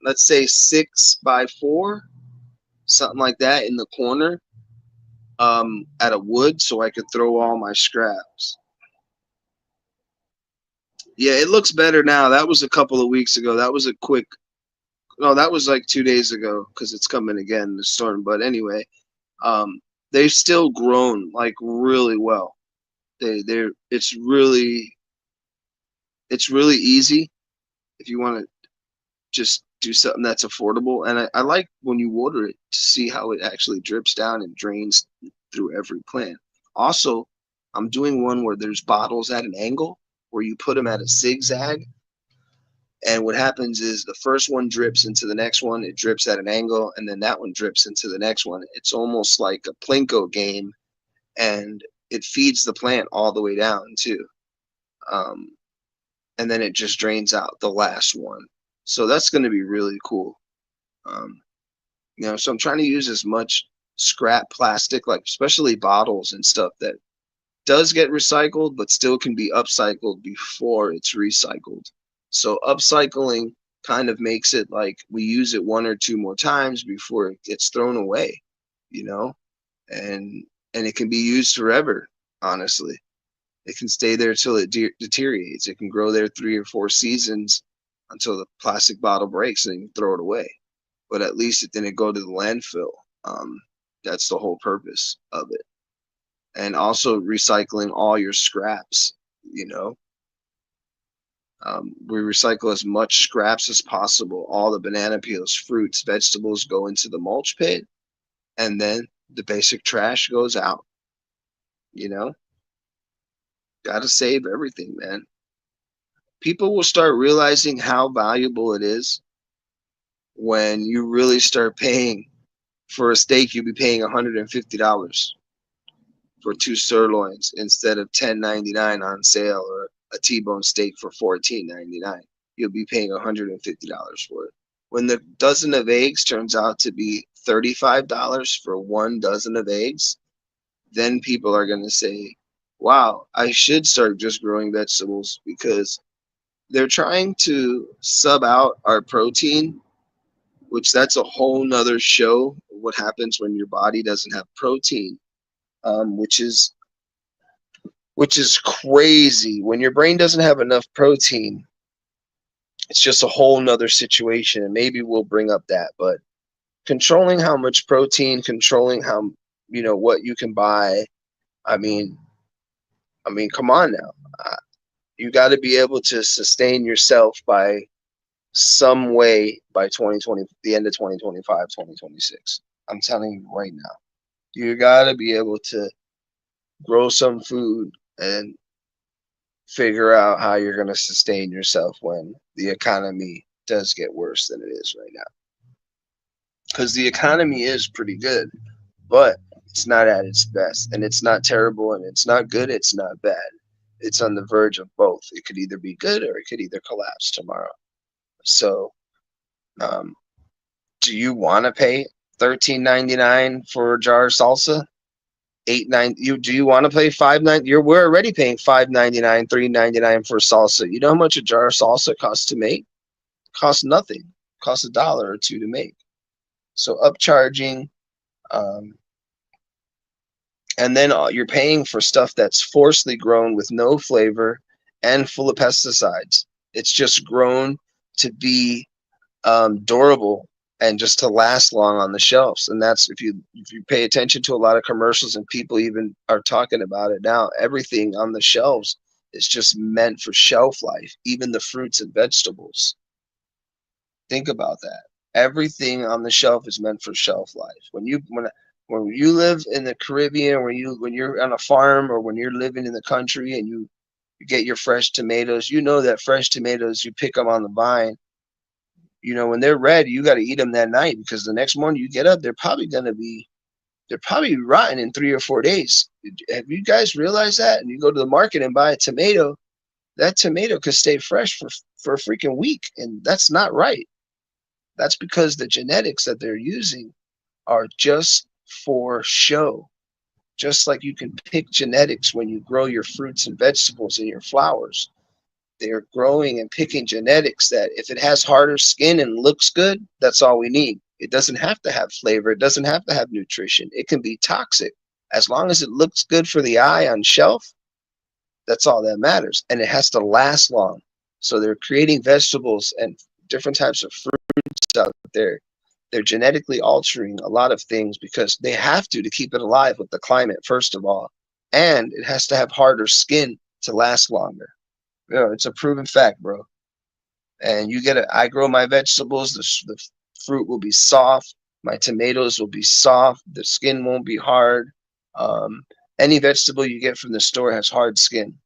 let's say 6 by 4, something like that in the corner, at a wood, so I could throw all my scraps. Yeah, it looks better now. That was a couple of weeks ago. That was a quick. No, that was like 2 days ago because it's coming again, the storm. But anyway, um, they've still grown like really well. They're it's really easy if you want to just do something that's affordable. And I like when you water it to see how it actually drips down and drains through every plant. Also, I'm doing one where there's bottles at an angle where you put them at a zigzag. And what happens is the first one drips into the next one, it drips at an angle, and then that one drips into the next one. It's almost like a Plinko game, and it feeds the plant all the way down, too. Um, and then it just drains out the last one. So that's going to be really cool. Um, so I'm trying to use as much scrap plastic, like especially bottles and stuff that does get recycled, but still can be upcycled before it's recycled. So upcycling kind of makes it like we use it one or two more times before it gets thrown away, you know, and it can be used forever. Honestly, it can stay there till it deteriorates. It can grow there 3 or 4 seasons until the plastic bottle breaks and you throw it away. But at least it didn't go to the landfill. That's the whole purpose of it. And also recycling all your scraps. You know, we recycle as much scraps as possible. All the banana peels, fruits, vegetables go into the mulch pit, and then the basic trash goes out. You know, got to save everything, man. People will start realizing how valuable it is when you really start paying for a steak. You'll be paying $150 for 2 sirloins instead of $10.99 on sale, or a T-bone steak for $14.99. You'll be paying $150 for it. When the dozen of eggs turns out to be $35 for 1 dozen of eggs, then people are going to say, wow, I should start just growing vegetables, because they're trying to sub out our protein, which that's a whole nother show. What happens when your body doesn't have protein, which is crazy. When your brain doesn't have enough protein, it's just a whole nother situation. And maybe we'll bring up that. But controlling how much protein, controlling how, what you can buy. I mean, come on now. You got to be able to sustain yourself by some way by 2020, the end of 2025, 2026. I'm telling you right now. You got to be able to grow some food and figure out how you're going to sustain yourself when the economy does get worse than it is right now. Because the economy is pretty good, but it's not at its best, and it's not terrible, and it's not good, it's not bad. It's on the verge of both. It could either be good or it could either collapse tomorrow. So, um, do you want to pay $13.99 for a jar of salsa? 8 9 you do you want to pay 5 9 we're already paying 5.99, 3.99 for salsa. You know how much a jar of salsa costs to make? Costs nothing. Costs $1 or $2 to make. So upcharging, um, and then you're paying for stuff that's forcibly grown with no flavor and full of pesticides. It's just grown to be durable and just to last long on the shelves. And that's, if you pay attention to a lot of commercials, and people even are talking about it now, everything on the shelves is just meant for shelf life, even the fruits and vegetables. Think about that. Everything on the shelf is meant for shelf life. When you live in the Caribbean, when you're on a farm, or when you're living in the country and you get your fresh tomatoes, you know that fresh tomatoes, you pick them on the vine. When they're red, you got to eat them that night, because the next morning you get up, they're probably rotten in 3 or 4 days. Have you guys realized that? And you go to the market and buy a tomato, that tomato could stay fresh for a freaking week, and that's not right. That's because the genetics that they're using are just for show. Just like you can pick genetics when you grow your fruits and vegetables and your flowers. They're growing and picking genetics that if it has harder skin and looks good, that's all we need. It doesn't have to have flavor. It doesn't have to have nutrition. It can be toxic. As long as it looks good for the eye on shelf, that's all that matters. And it has to last long. So they're creating vegetables and different types of fruits out there. They're genetically altering a lot of things because they have to keep it alive with the climate, first of all. And it has to have harder skin to last longer. You know, it's a proven fact, bro. And you get it. I grow my vegetables. The fruit will be soft. My tomatoes will be soft. The skin won't be hard. Um, any vegetable you get from the store has hard skin.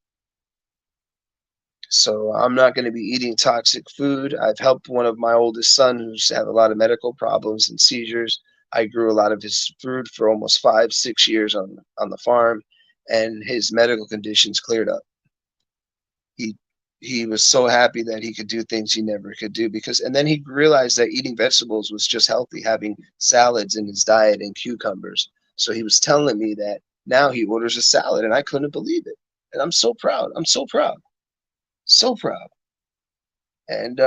So I'm not going to be eating toxic food. I've helped one of my oldest sons who's had a lot of medical problems and seizures. I grew a lot of his fruit for almost 5, 6 years on the farm, and his medical conditions cleared up. He he was so happy that he could do things he never could do because, and then he realized that eating vegetables was just healthy, having salads in his diet and cucumbers. So he was telling me that now he orders a salad, and I couldn't believe it. And I'm so proud. I'm so proud. So proud. And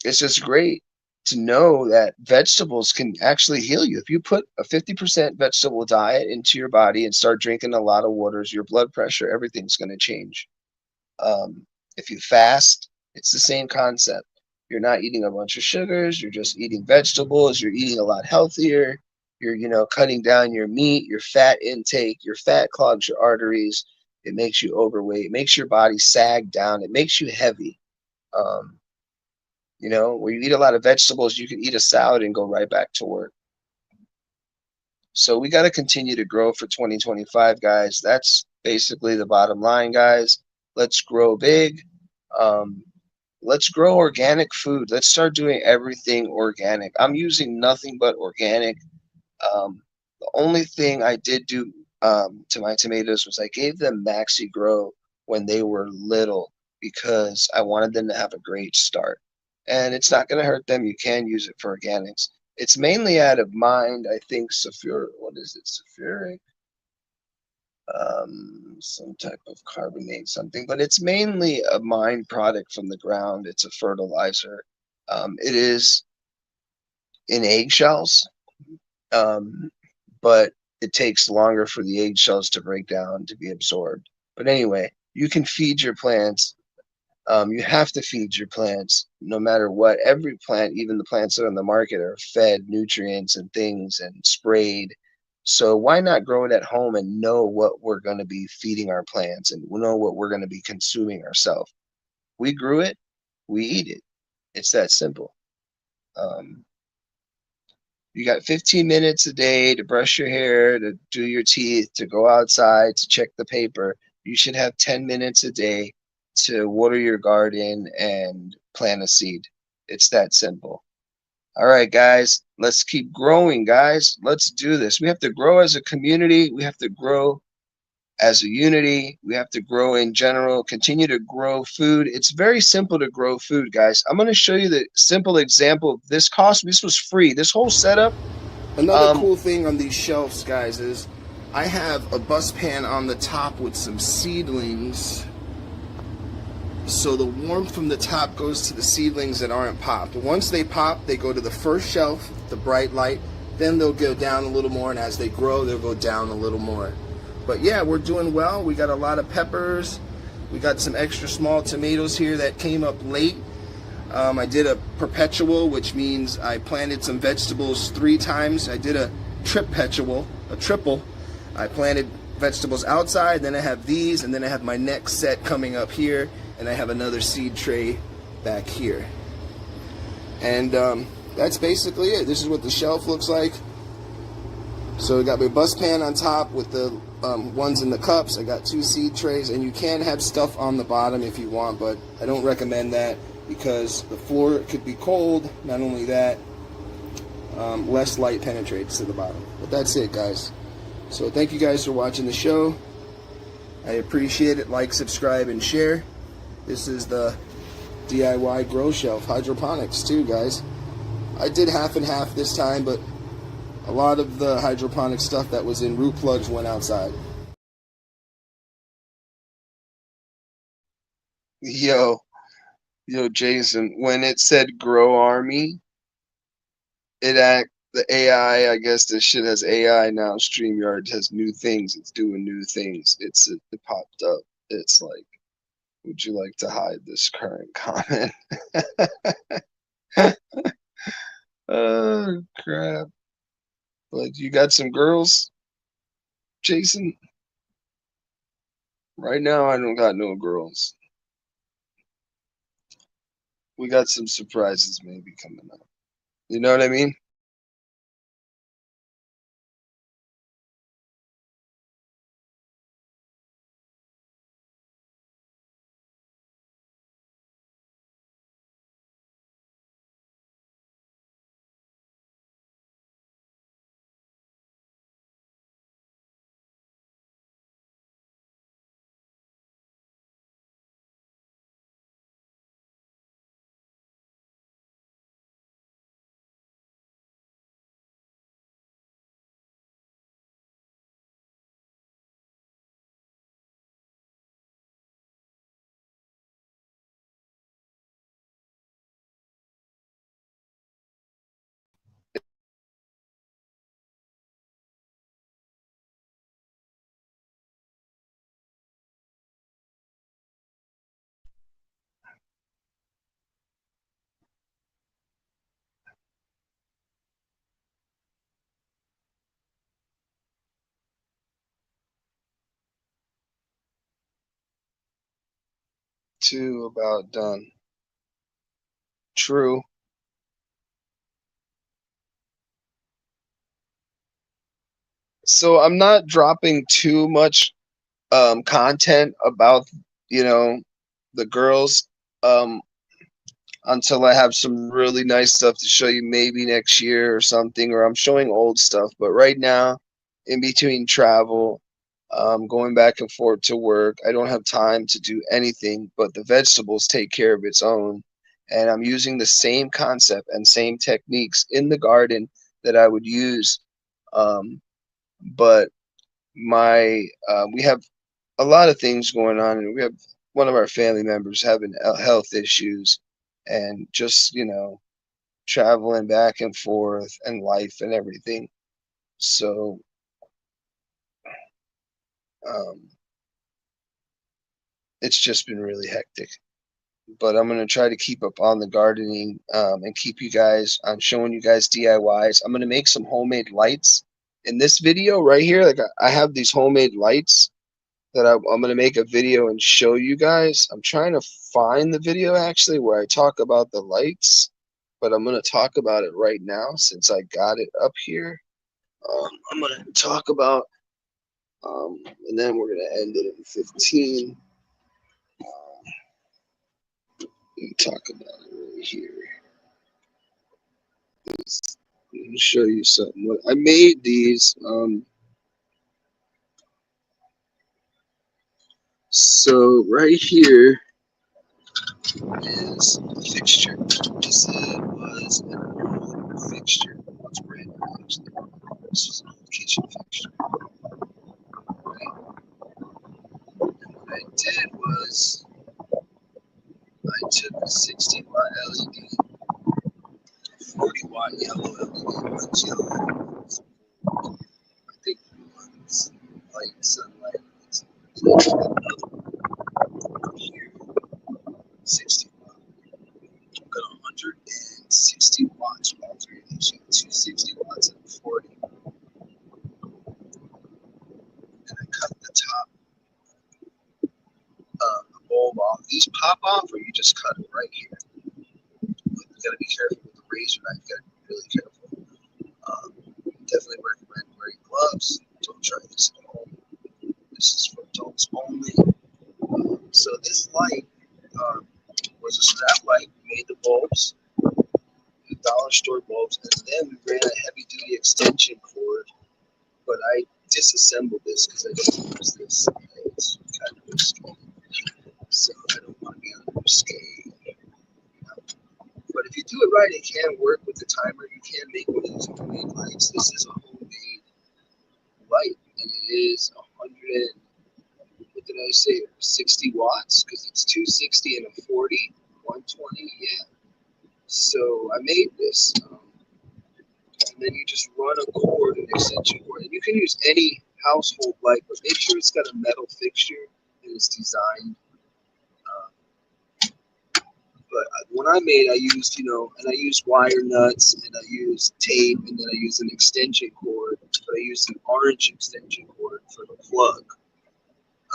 it's just great to know that vegetables can actually heal you. If you put a 50% vegetable diet into your body and start drinking a lot of waters, your blood pressure, everything's going to change. If you fast, it's the same concept. You're not eating a bunch of sugars. You're just eating vegetables. You're eating a lot healthier. You're, cutting down your meat, your fat intake. Your fat clogs your arteries. It makes you overweight. It makes your body sag down. It makes you heavy. Where you eat a lot of vegetables, you can eat a salad and go right back to work. So we got to continue to grow for 2025, guys. That's basically the bottom line, guys. Let's grow big. Let's grow organic food. Let's start doing everything organic. I'm using nothing but organic. The only thing I did do to my tomatoes was I gave them Maxi Grow when they were little because I wanted them to have a great start. And it's not going to hurt them. You can use it for organics. It's mainly out of mind, I think, sulfuric, some type of carbonate, something. But it's mainly a mind product from the ground. It's a fertilizer. It is in eggshells, but it takes longer for the eggshells to break down to be absorbed. But anyway, you can feed your plants. You have to feed your plants no matter what. Every plant, even the plants that are on the market, are fed nutrients and things and sprayed. So why not grow it at home and know what we're going to be feeding our plants and know what we're going to be consuming ourselves? We grew it, we eat it. It's that simple. You got 15 minutes a day to brush your hair, to do your teeth, to go outside, to check the paper. You should have 10 minutes a day to water your garden and plant a seed. It's that simple. All right, guys, let's keep growing, guys. Let's do this. We have to grow as a community. We have to grow as a unity. We have to grow in general, continue to grow food. It's very simple to grow food, guys. I'm going to show you the simple example of this cost. This was free. This whole setup. Another cool thing on these shelves, guys, is I have a bus pan on the top with some seedlings. So the warmth from the top goes to the seedlings that aren't popped. Once they pop, they go to the first shelf, the bright light. Then they'll go down a little more, and as they grow, they'll go down a little more. But yeah, we're doing well. We got a lot of peppers. We got some extra small tomatoes here that came up late. I did a perpetual, which means I planted some vegetables 3 times. I did a triple. I planted vegetables outside, then I have these, and then I have my next set coming up here, and I have another seed tray back here. And that's basically it. This is what the shelf looks like. So I got my bus pan on top with the ones in the cups. I got 2 seed trays, and you can have stuff on the bottom if you want, but I don't recommend that because the floor could be cold. Not only that, less light penetrates to the bottom. But that's it, guys. So thank you guys for watching the show. I appreciate it. Like, subscribe, and share. This is the DIY grow shelf hydroponics too, guys. I did half and half this time, but a lot of the hydroponic stuff that was in root plugs went outside. Yo, Jason, when it said grow army, the AI, I guess this shit has AI now. StreamYard has new things. It's doing new things. It popped up. It's like, would you like to hide this current comment? Oh crap. But you got some girls, Jason? Right now I don't got no girls. We got some surprises maybe coming up. You know what I mean? Two about done. True. So I'm not dropping too much content about, you know, the girls um until I have some really nice stuff to show you maybe next year or something, or I'm showing old stuff. But right now, in between travel, going back and forth to work, I don't have time to do anything, but the vegetables take care of its own. And I'm using the same concept and same techniques in the garden that I would use. Um, but we have a lot of things going on, and we have one of our family members having health issues, and just traveling back and forth and life and everything. So um, it's just been really hectic. But I'm gonna try to keep up on the gardening and keep you guys on showing you guys DIYs. I'm gonna make some homemade lights in this video right here. Like I have these homemade lights that I'm gonna make a video and show you guys. I'm trying to find the video actually where I talk about the lights, but I'm gonna talk about it right now since I got it up here. I'm gonna talk about, and then we're gonna end it in 15. Talk about it right here. Let me show you something. What I made these. So right here is the fixture. This was an old fixture. It's brand new actually. This was an old kitchen fixture. Right? And what I did was I took a 60-watt LED, 40-watt yellow LED, one's yellow, I think one's light sunlight. Here, 60 watt. I've got 160 watts for all three of these. You got 260 watts and 40. And I cut the top of the bulb off. These pop off, or you just cut it right here. You gotta be careful with the razor knife. You gotta be really careful. Definitely recommend wearing gloves. Don't try this at home. This is for adults only. So this light was a strap light. We made the bulbs, the dollar store bulbs, and then we ran a heavy duty extension cord. But I disassembled this because I don't use this. It's do it right, it can work with the timer. You can make one of these homemade lights. This is a homemade light, and it is 100 and, what did I say? 60 watts because it's 260 and a 40, 120. Yeah. So I made this, and then you just run a cord, an extension cord, and you can use any household light, but make sure it's got a metal fixture and it's designed. Uh, but when I made, I used, and I used wire nuts, and I used tape, and then I used an extension cord, but I used an orange extension cord for the plug.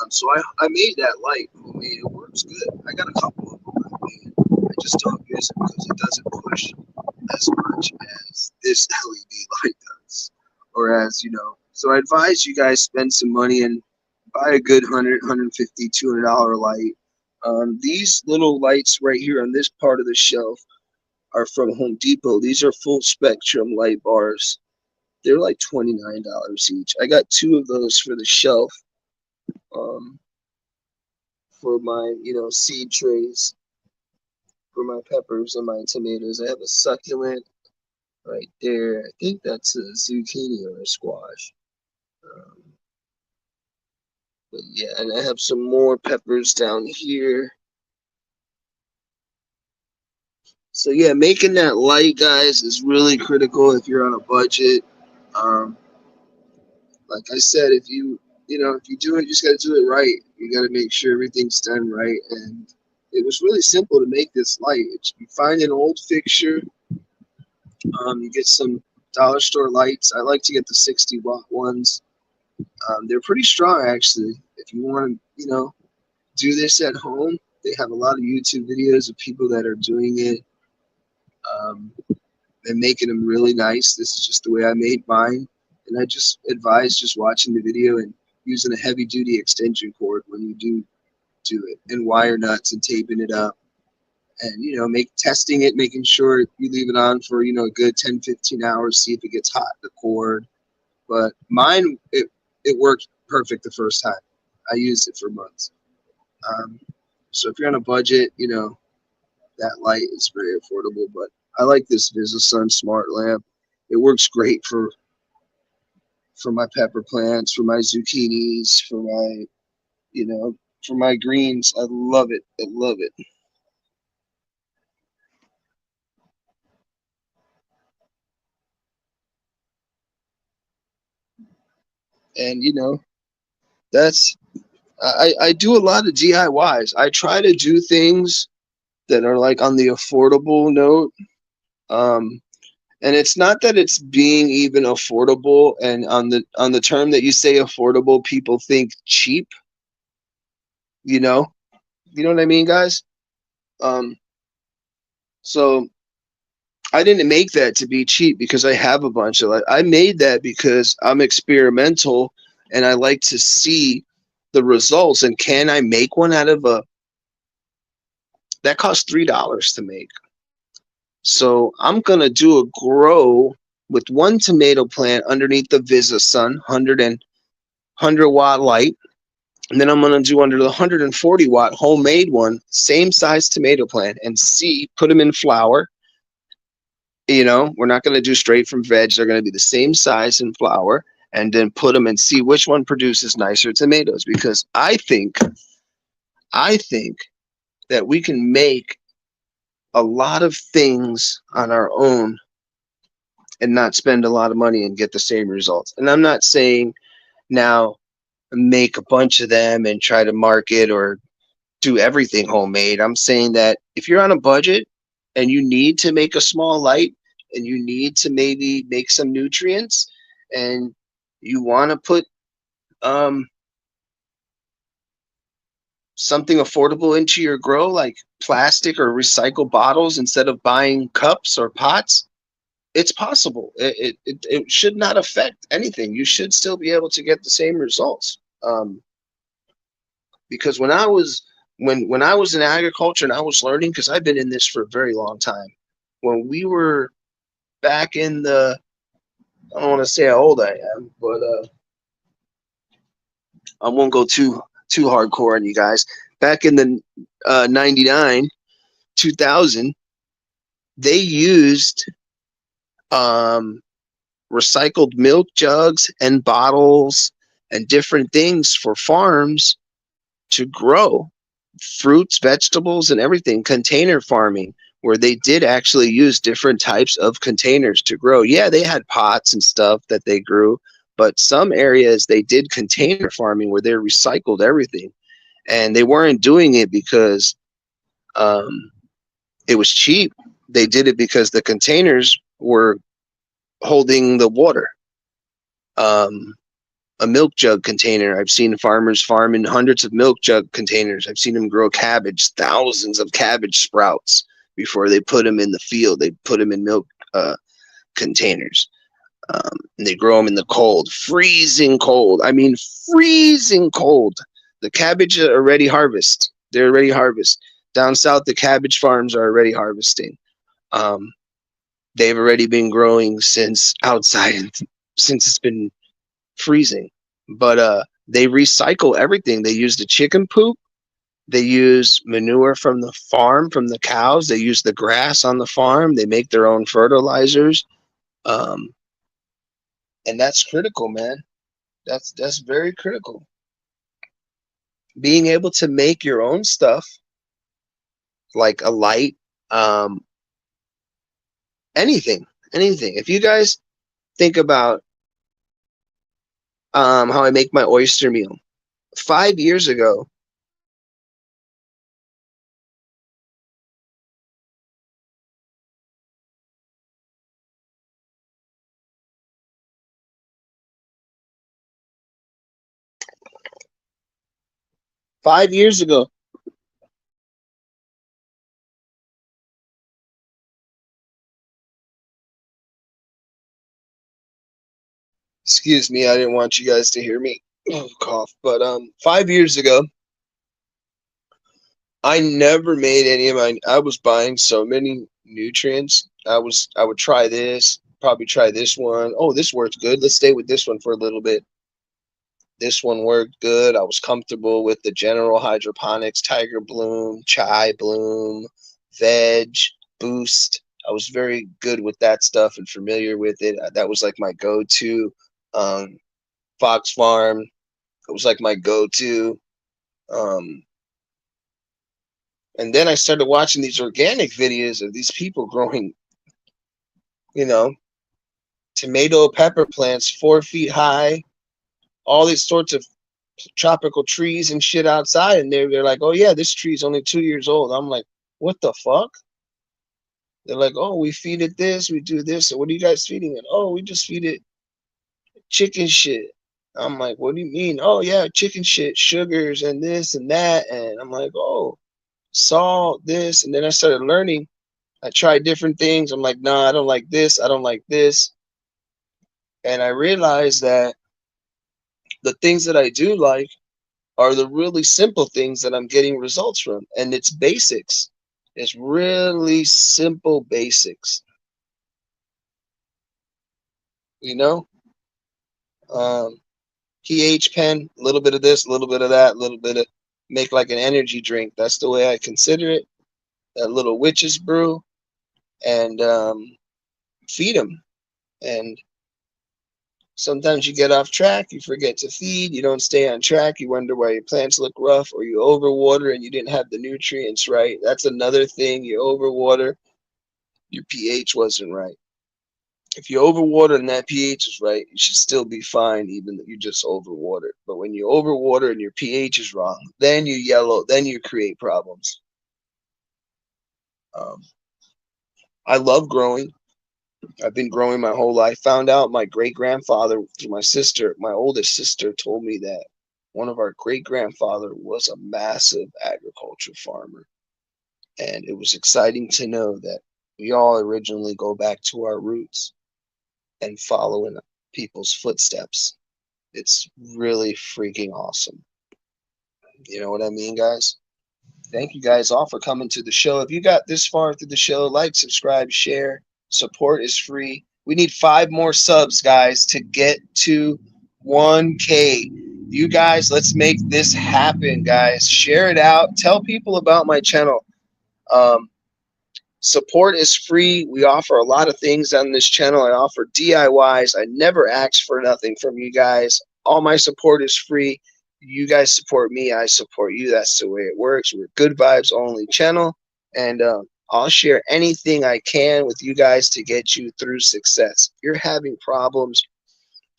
So I made that light. I mean, it works good. I got a couple of them I made. I just don't use it because it doesn't push as much as this LED light does. Or as, so I advise you guys spend some money and buy a good 100, 150, $200 light. These little lights right here on this part of the shelf are from Home Depot. These are full spectrum light bars. They're like $29 each. I got two of those for the shelf, um, for my, seed trays, for my peppers and my tomatoes. I have a succulent right there. I think that's a zucchini or a squash. Um, but yeah, and I have some more peppers down here. So yeah, making that light, guys, is really critical if you're on a budget. Um, like I said, if you do it, you just got to do it right. You got to make sure everything's done right. And it was really simple to make this light. You find an old fixture. You get some dollar store lights. I like to get the 60-watt ones. They're pretty strong, actually. If you want to, do this at home, they have a lot of YouTube videos of people that are doing it, um, and making them really nice. This is just the way I made mine. And I just advise just watching the video and using a heavy duty extension cord when you do it, and wire nuts and taping it up. And testing it, making sure you leave it on for a good 10-15 hours, see if it gets hot, the cord. But mine, it worked perfect the first time. I used it for months. Um, so if you're on a budget, that light is very affordable. But I like this VisiSun smart lamp. It works great for my pepper plants, for my zucchinis, you know, for my greens. I love it. I love it. And that's I do a lot of DIYs. I try to do things that are like on the affordable note. Um, and it's not that it's being even affordable. And on the term that you say affordable, people think cheap. You know, you know what I mean, guys. Um, so I didn't make that to be cheap because I have a bunch of like I made that because I'm experimental and I like to see the results. And can I make one out of a that costs $3 to make? So I'm gonna do a grow with one tomato plant underneath the VisiSun 100 watt light, and then I'm gonna do under the 140-watt homemade one, same size tomato plant, and see put them in flower. We're not gonna do straight from veg; they're gonna be the same size in flower, and then put them and see which one produces nicer tomatoes. Because I think that we can make a lot of things on our own and not spend a lot of money and get the same results. And I'm not saying now make a bunch of them and try to market or do everything homemade. I'm saying that if you're on a budget and you need to make a small light and you need to maybe make some nutrients and you want to put um, something affordable into your grow, like plastic or recycled bottles instead of buying cups or pots, it's possible. It should not affect anything. You should still be able to get the same results. Because when I was in agriculture and I was learning, because I've been in this for a very long time, when we were back in the, I don't want to say how old I am, but I won't go too hardcore on you guys. Back in the 99, 2000, they used um, recycled milk jugs and bottles and different things for farms to grow fruits, vegetables, and everything. Container farming, where they did actually use different types of containers to grow. Yeah, they had pots and stuff that they grew, but some areas they did container farming where they recycled everything. And they weren't doing it because um, it was cheap. They did it because the containers were holding the water. Um, a milk jug container. I've seen farmers farm in hundreds of milk jug containers. I've seen them grow cabbage, thousands of cabbage sprouts before they put them in the field. They put them in milk containers. And they grow them in the cold, freezing cold. I mean, freezing cold. The cabbage are already harvest. They're already harvest. Down south, the cabbage farms are already harvesting. Um, they've already been growing since outside, since it's been freezing. But they recycle everything. They use the chicken poop. They use manure from the farm, from the cows. They use the grass on the farm. They make their own fertilizers. Um, and that's critical, man. That's very critical. Being able to make your own stuff, like a light, um, anything, anything. If you guys think about how I make my oyster meal, 5 years ago, 5 years ago, excuse me, I didn't want you guys to hear me cough, but 5 years ago, I never made any of my. I was buying so many nutrients. I would try this, probably try this one. Oh, this works good. Let's stay with this one for a little bit. This one worked good. I was comfortable with the General Hydroponics, Tiger Bloom, Chai Bloom, Veg, Boost. I was very good with that stuff and familiar with it. That was like my go-to. Um, Fox Farm. It was like my go-to. Um, and then I started watching these organic videos of these people growing, you know, tomato pepper plants 4 feet high, all these sorts of tropical trees and shit outside, and they're like, oh yeah, this tree's only 2 years old. I'm like, what the fuck? They're like, oh, we feed it this, we do this. So what are you guys feeding it? Oh, we just feed it chicken shit. I'm like, what do you mean? Oh yeah, chicken shit, sugars and this and that. And I'm like, oh, salt, this. And then I started learning. I tried different things. I'm like, nah, I don't like this. I don't like this. And I realized that the things that I do like are the really simple things that I'm getting results from. And it's basics. It's really simple basics. You know? Um, pH pen, a little bit of this, a little bit of that, a little bit of make like an energy drink. That's the way I consider it. A little witch's brew, and feed them. And sometimes you get off track, you forget to feed, you don't stay on track, you wonder why your plants look rough, or you overwater and you didn't have the nutrients right. That's another thing. You overwater, your pH wasn't right. If you overwater and that pH is right, you should still be fine, even though you just overwatered. But when you overwater and your pH is wrong, then you yellow, then you create problems. Um, I love growing. I've been growing my whole life. Found out my great grandfather, through my sister, my oldest sister, told me that one of our great grandfather was a massive agriculture farmer. And it was exciting to know that we all originally go back to our roots and follow in people's footsteps. It's really freaking awesome. You know what I mean, guys? Thank you guys all for coming to the show. If you got this far through the show, like, subscribe, share. Support is free. We need 5 more subs, guys, to get to 1K. You guys, let's make this happen, guys. Share it out. Tell people about my channel. Um, Support is free. We offer a lot of things on this channel. I offer DIYs. I never ask for nothing from you guys. All my support is free. You guys support me. I support you. That's the way it works. We're Good Vibes Only channel. And I'll share anything I can with you guys to get you through success. If you're having problems,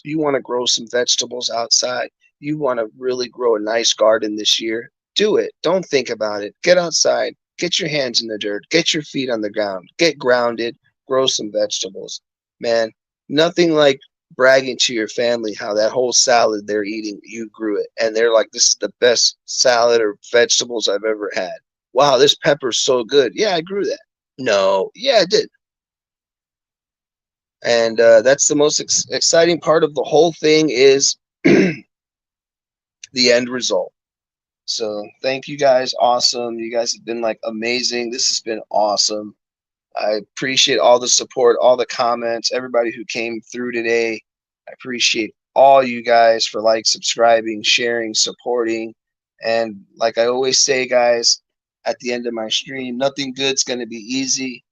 you want to grow some vegetables outside, you want to really grow a nice garden this year, do it. Don't think about it. Get outside, get your hands in the dirt, get your feet on the ground, get grounded, grow some vegetables. Man, nothing like bragging to your family how that whole salad they're eating, you grew it. And they're like, this is the best salad or vegetables I've ever had. Wow, this pepper's so good. Yeah, I grew that. No, yeah, I did. And that's the most exciting part of the whole thing is the end result. So thank you guys. Awesome. You guys have been like amazing. This has been awesome. I appreciate all the support, all the comments, everybody who came through today. I appreciate all you guys for like subscribing, sharing, supporting. And like I always say, guys, at the end of my stream, nothing good's going to be easy,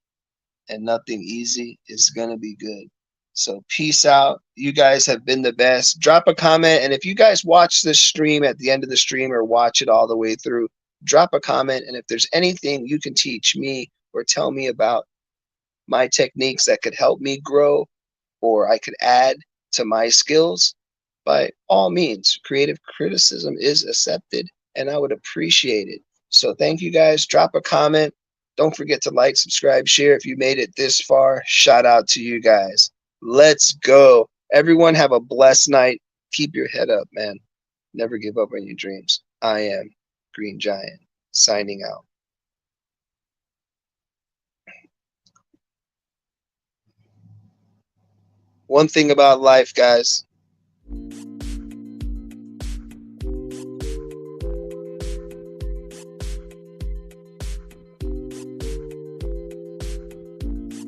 and nothing easy is going to be good. So peace out. You guys have been the best. Drop a comment. And if you guys watch this stream at the end of the stream or watch it all the way through, drop a comment. And if there's anything you can teach me or tell me about my techniques that could help me grow, or I could add to my skills, by all means, creative criticism is accepted and I would appreciate it. So thank you guys. Drop a comment. Don't forget to like, subscribe, share. If you made it this far, shout out to you guys. Let's go. Everyone have a blessed night. Keep your head up, man. Never give up on your dreams. I am Green Giant, signing out. One thing about life, guys.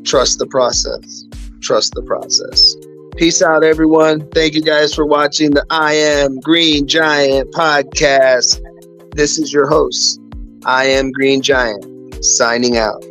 Trust the process. Trust the process. Peace out, everyone. Thank you guys for watching the I Am Green Giant podcast. This is your host, I Am Green Giant, signing out.